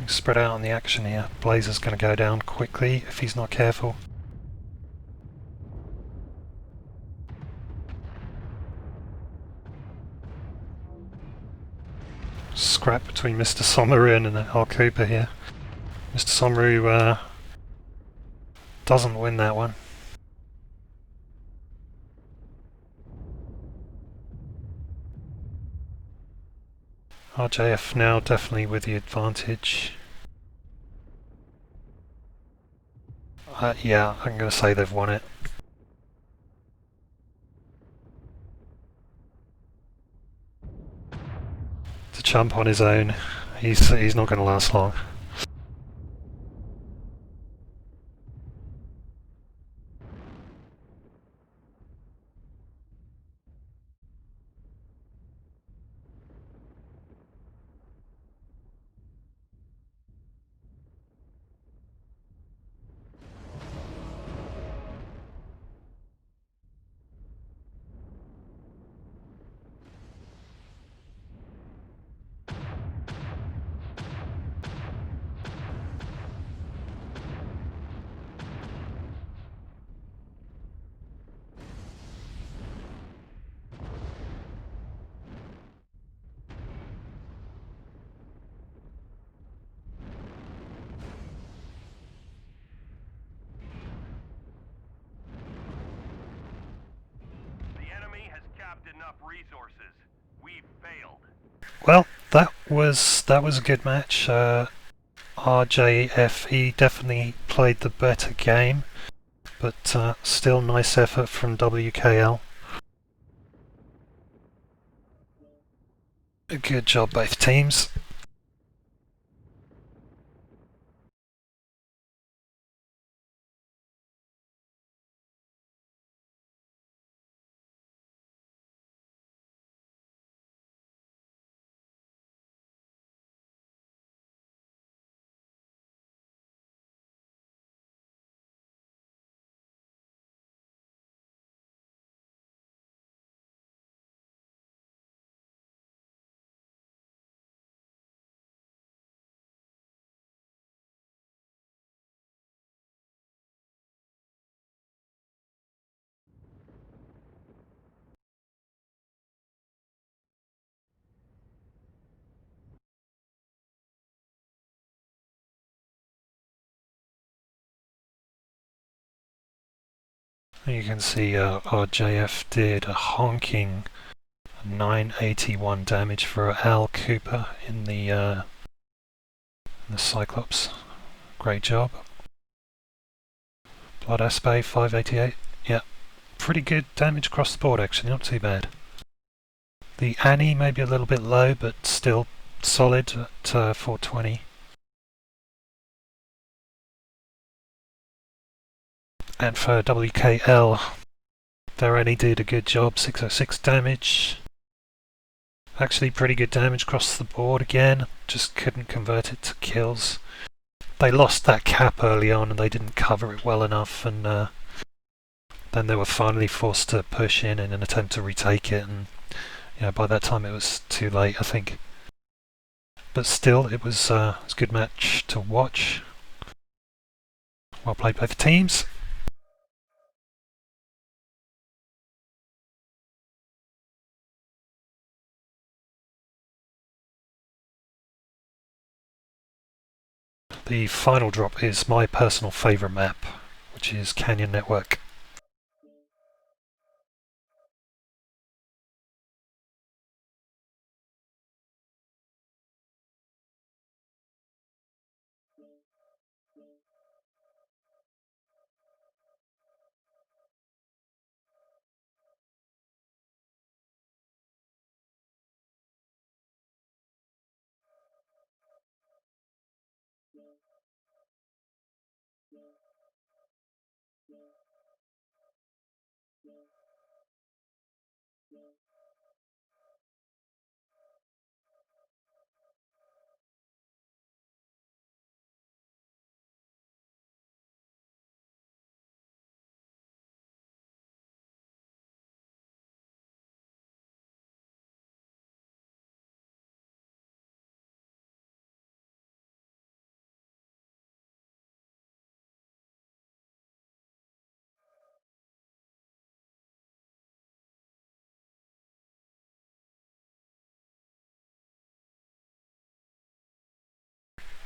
Spread out on the action here. Blazer's going to go down quickly if he's not careful. Scrap between Mr. Somaru and Al Cooper here. Mr. Somaru doesn't win that one. RJF now definitely with the advantage. Yeah, I'm going to say they've won it. To jump on his own, he's not going to last long. Enough resources. We failed. Well, that was a good match. RJFE definitely played the better game, but still nice effort from WKL. Good job both teams. You can see RJF did a honking 981 damage for Al Cooper in the Cyclops. Great job. Blood Aspe 588. Yeah, pretty good damage across the board actually, not too bad. The Annie maybe a little bit low, but still solid at 420. And for WKL, their Annie did a good job, 606 damage. Actually pretty good damage across the board again, just couldn't convert it to kills. They lost that cap early on and they didn't cover it well enough, and then they were finally forced to push in an attempt to retake it, and by that time it was too late, I think. But still, it was a good match to watch. Well played both teams. The final drop is my personal favourite map, which is Canyon Network.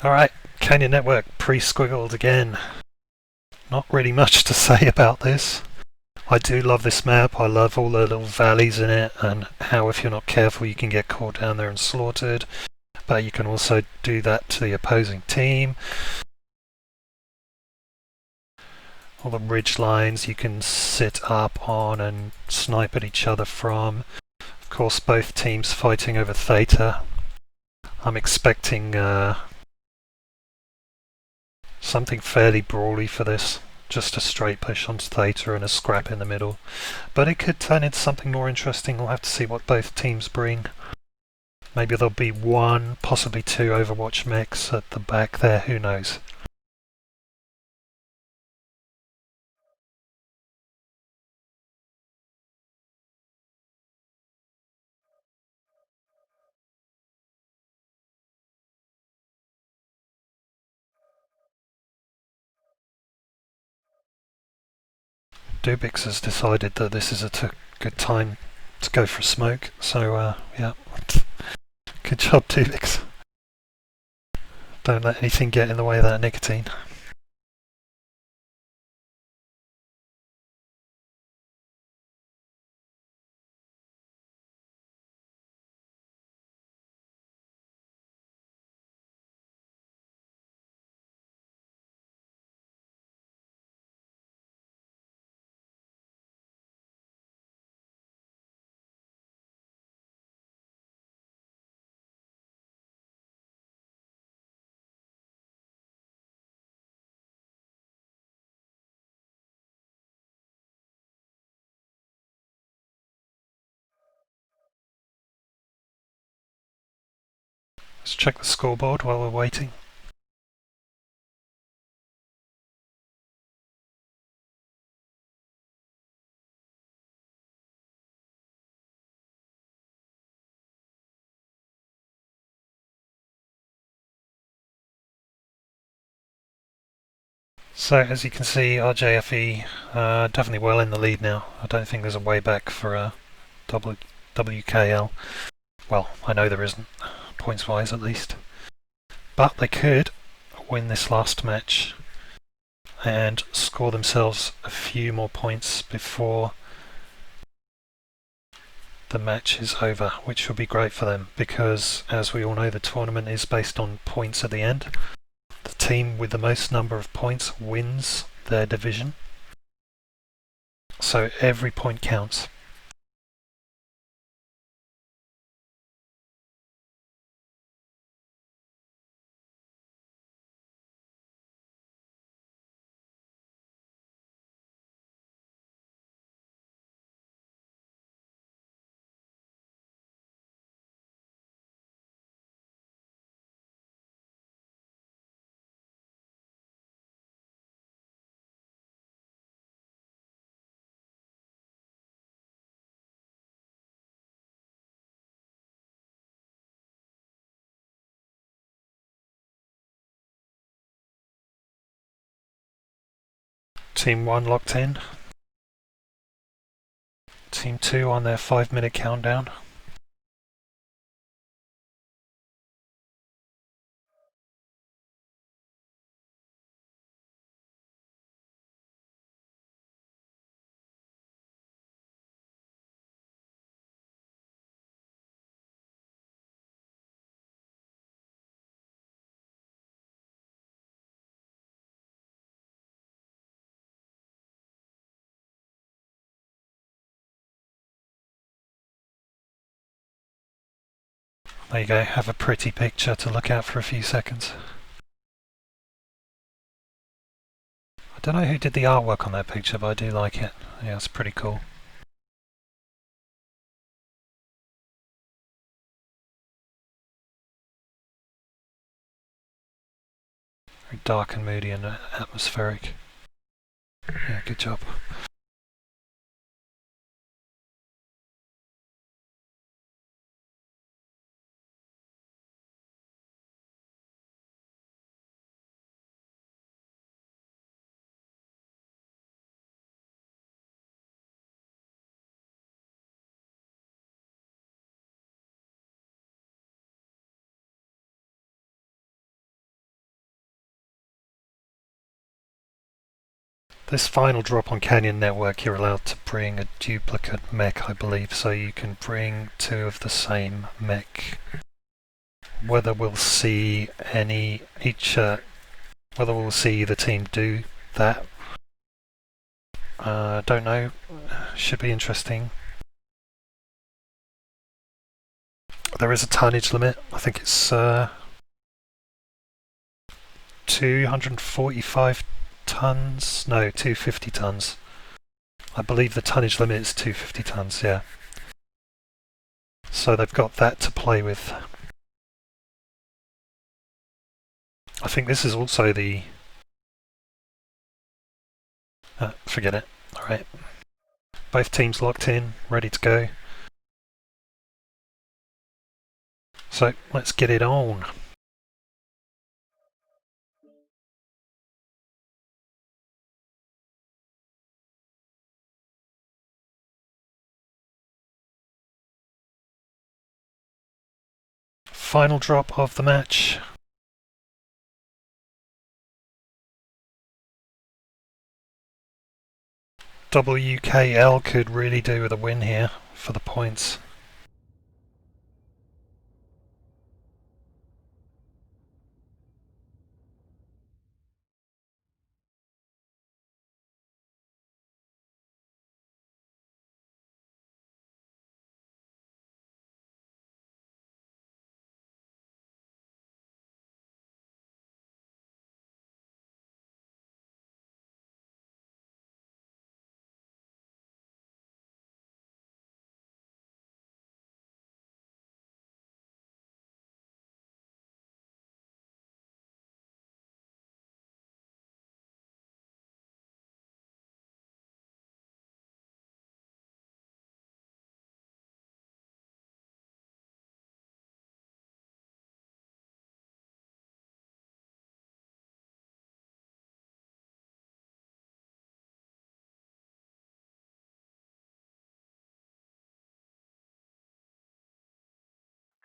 Alright, Canyon Network pre-squiggled again. Not really much to say about this. I do love this map, I love all the little valleys in it, and how if you're not careful you can get caught down there and slaughtered, but you can also do that to the opposing team. All the ridge lines you can sit up on and snipe at each other from. Of course, both teams fighting over Theta. I'm expecting something fairly brawly for this. Just a straight push onto Theta and a scrap in the middle. But it could turn into something more interesting. We'll have to see what both teams bring. Maybe there'll be one, possibly two Overwatch mechs at the back there, who knows. Dubix has decided that this is a good time to go for a smoke, so yeah, good job Dubix. Don't let anything get in the way of that nicotine. Let's check the scoreboard while we're waiting. So as you can see, RJFE definitely well in the lead now. I don't think there's a way back for WKL. Well, I know there isn't, points wise at least. But they could win this last match and score themselves a few more points before the match is over, which will be great for them because, as we all know, the tournament is based on points at the end. The team with the most number of points wins their division, so every point counts. Team 1 locked in. Team 2 on their 5-minute countdown. There you go, have a pretty picture to look at for a few seconds. I don't know who did the artwork on that picture, but I do like it. Yeah, it's pretty cool. Very dark and moody and atmospheric. Yeah, good job. This final drop on Canyon Network, you're allowed to bring a duplicate mech, I believe, so you can bring 2 of the same mech. Whether we'll see whether we'll see the team do that, don't know. Should be interesting. There is a tonnage limit. I think it's 245 tons. No, 250 tons. I believe the tonnage limit is 250 tons. Yeah. So they've got that to play with. I think this is also the... forget it. Alright. Both teams locked in, ready to go. So let's get it on. Final drop of the match. WKL could really do with a win here for the points.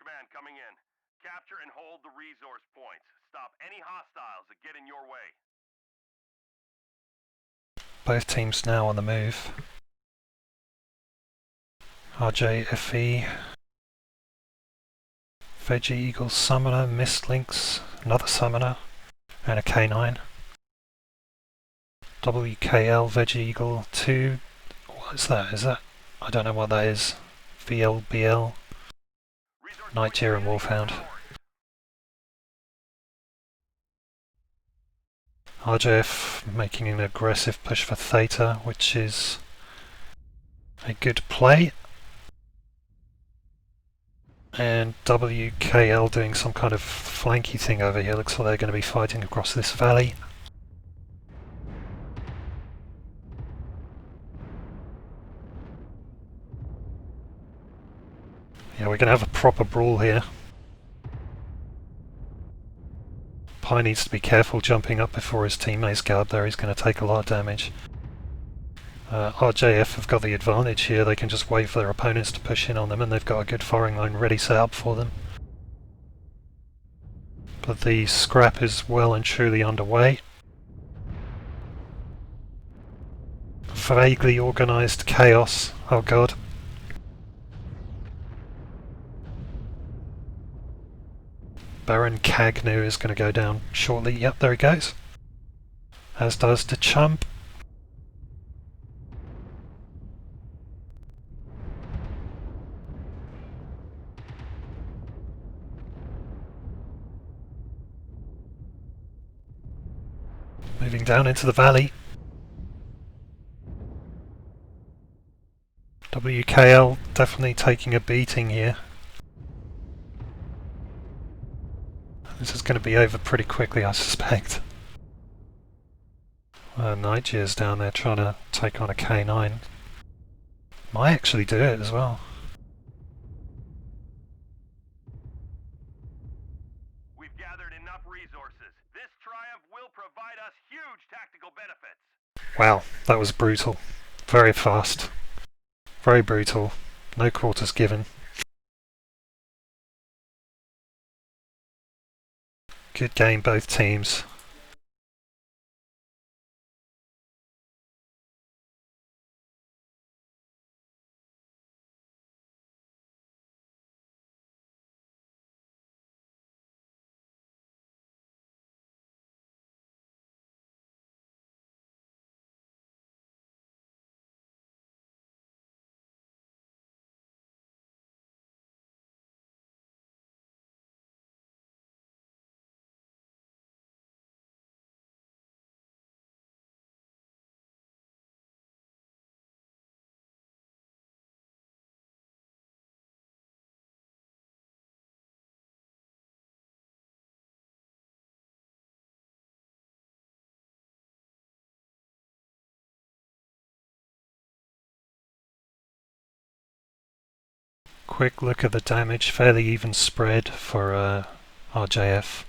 Command coming in. Capture and hold the resource points. Stop any hostiles that get in your way. Both teams now on the move. RJFE V Eagle Summoner, Mist Lynx, another Summoner, and a K9. WKL Veg Eagle 2. What is that? Is that? I don't know what that is. VLBL, Night Deer and Wolfhound. RJF making an aggressive push for Theta, which is a good play. And WKL doing some kind of flanky thing over here. Looks like they're going to be fighting across this valley. Yeah, we're going to have a proper brawl here. Pi needs to be careful jumping up before his teammates get up there. He's going to take a lot of damage. RJF have got the advantage here. They can just wait for their opponents to push in on them, and they've got a good firing line ready set up for them. But the scrap is well and truly underway. Vaguely organised chaos. Oh god. Baron Cagnu is going to go down shortly. Yep, there he goes. As does the Chump. Moving down into the valley. WKL definitely taking a beating here. This is going to be over pretty quickly, I suspect. Niger's down there trying to take on a K9. Might actually do it as well. We've gathered enough resources. This triumph will provide us huge tactical benefits. Wow, that was brutal. Very fast. Very brutal. No quarters given. Good game, both teams. Quick look at the damage, fairly even spread for RJF.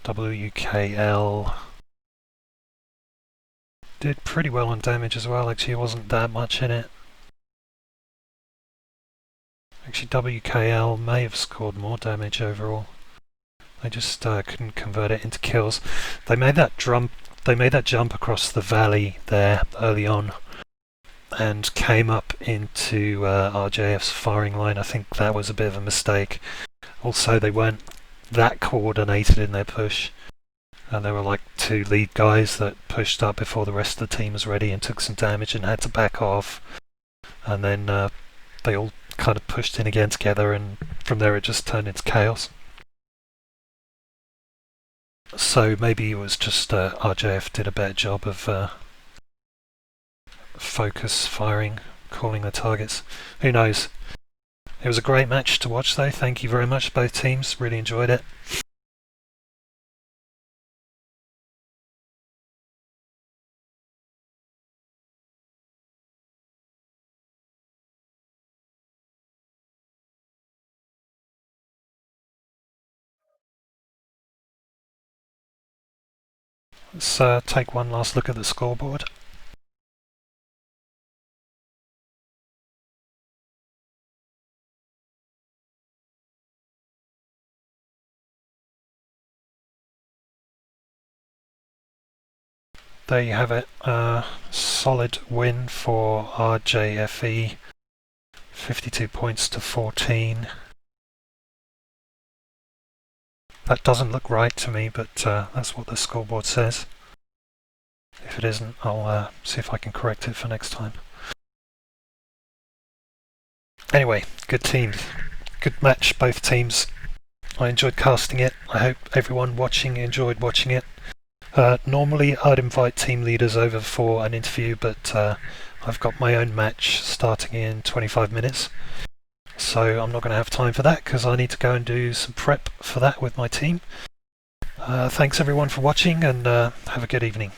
WKL did pretty well on damage as well, actually it wasn't that much in it. Actually WKL may have scored more damage overall. They just couldn't convert it into kills. They made that jump across the valley there early on and came up into RJF's firing line. I think that was a bit of a mistake. Also, they weren't that coordinated in their push. And there were like two lead guys that pushed up before the rest of the team was ready and took some damage and had to back off. And then they all kind of pushed in again together, and from there it just turned into chaos. So maybe it was just RJF did a better job of focus firing, calling the targets. Who knows? It was a great match to watch though. Thank you very much, both teams. Really enjoyed it. Let's take one last look at the scoreboard. there you have it. Solid win for RJFE. 52 points to 14. That doesn't look right to me, but that's what the scoreboard says. If it isn't, I'll see if I can correct it for next time. Anyway, good teams. Good match, both teams. I enjoyed casting it. I hope everyone watching enjoyed watching it. Normally I'd invite team leaders over for an interview, but I've got my own match starting in 25 minutes. So I'm not going to have time for that because I need to go and do some prep for that with my team. Thanks everyone for watching, and have a good evening.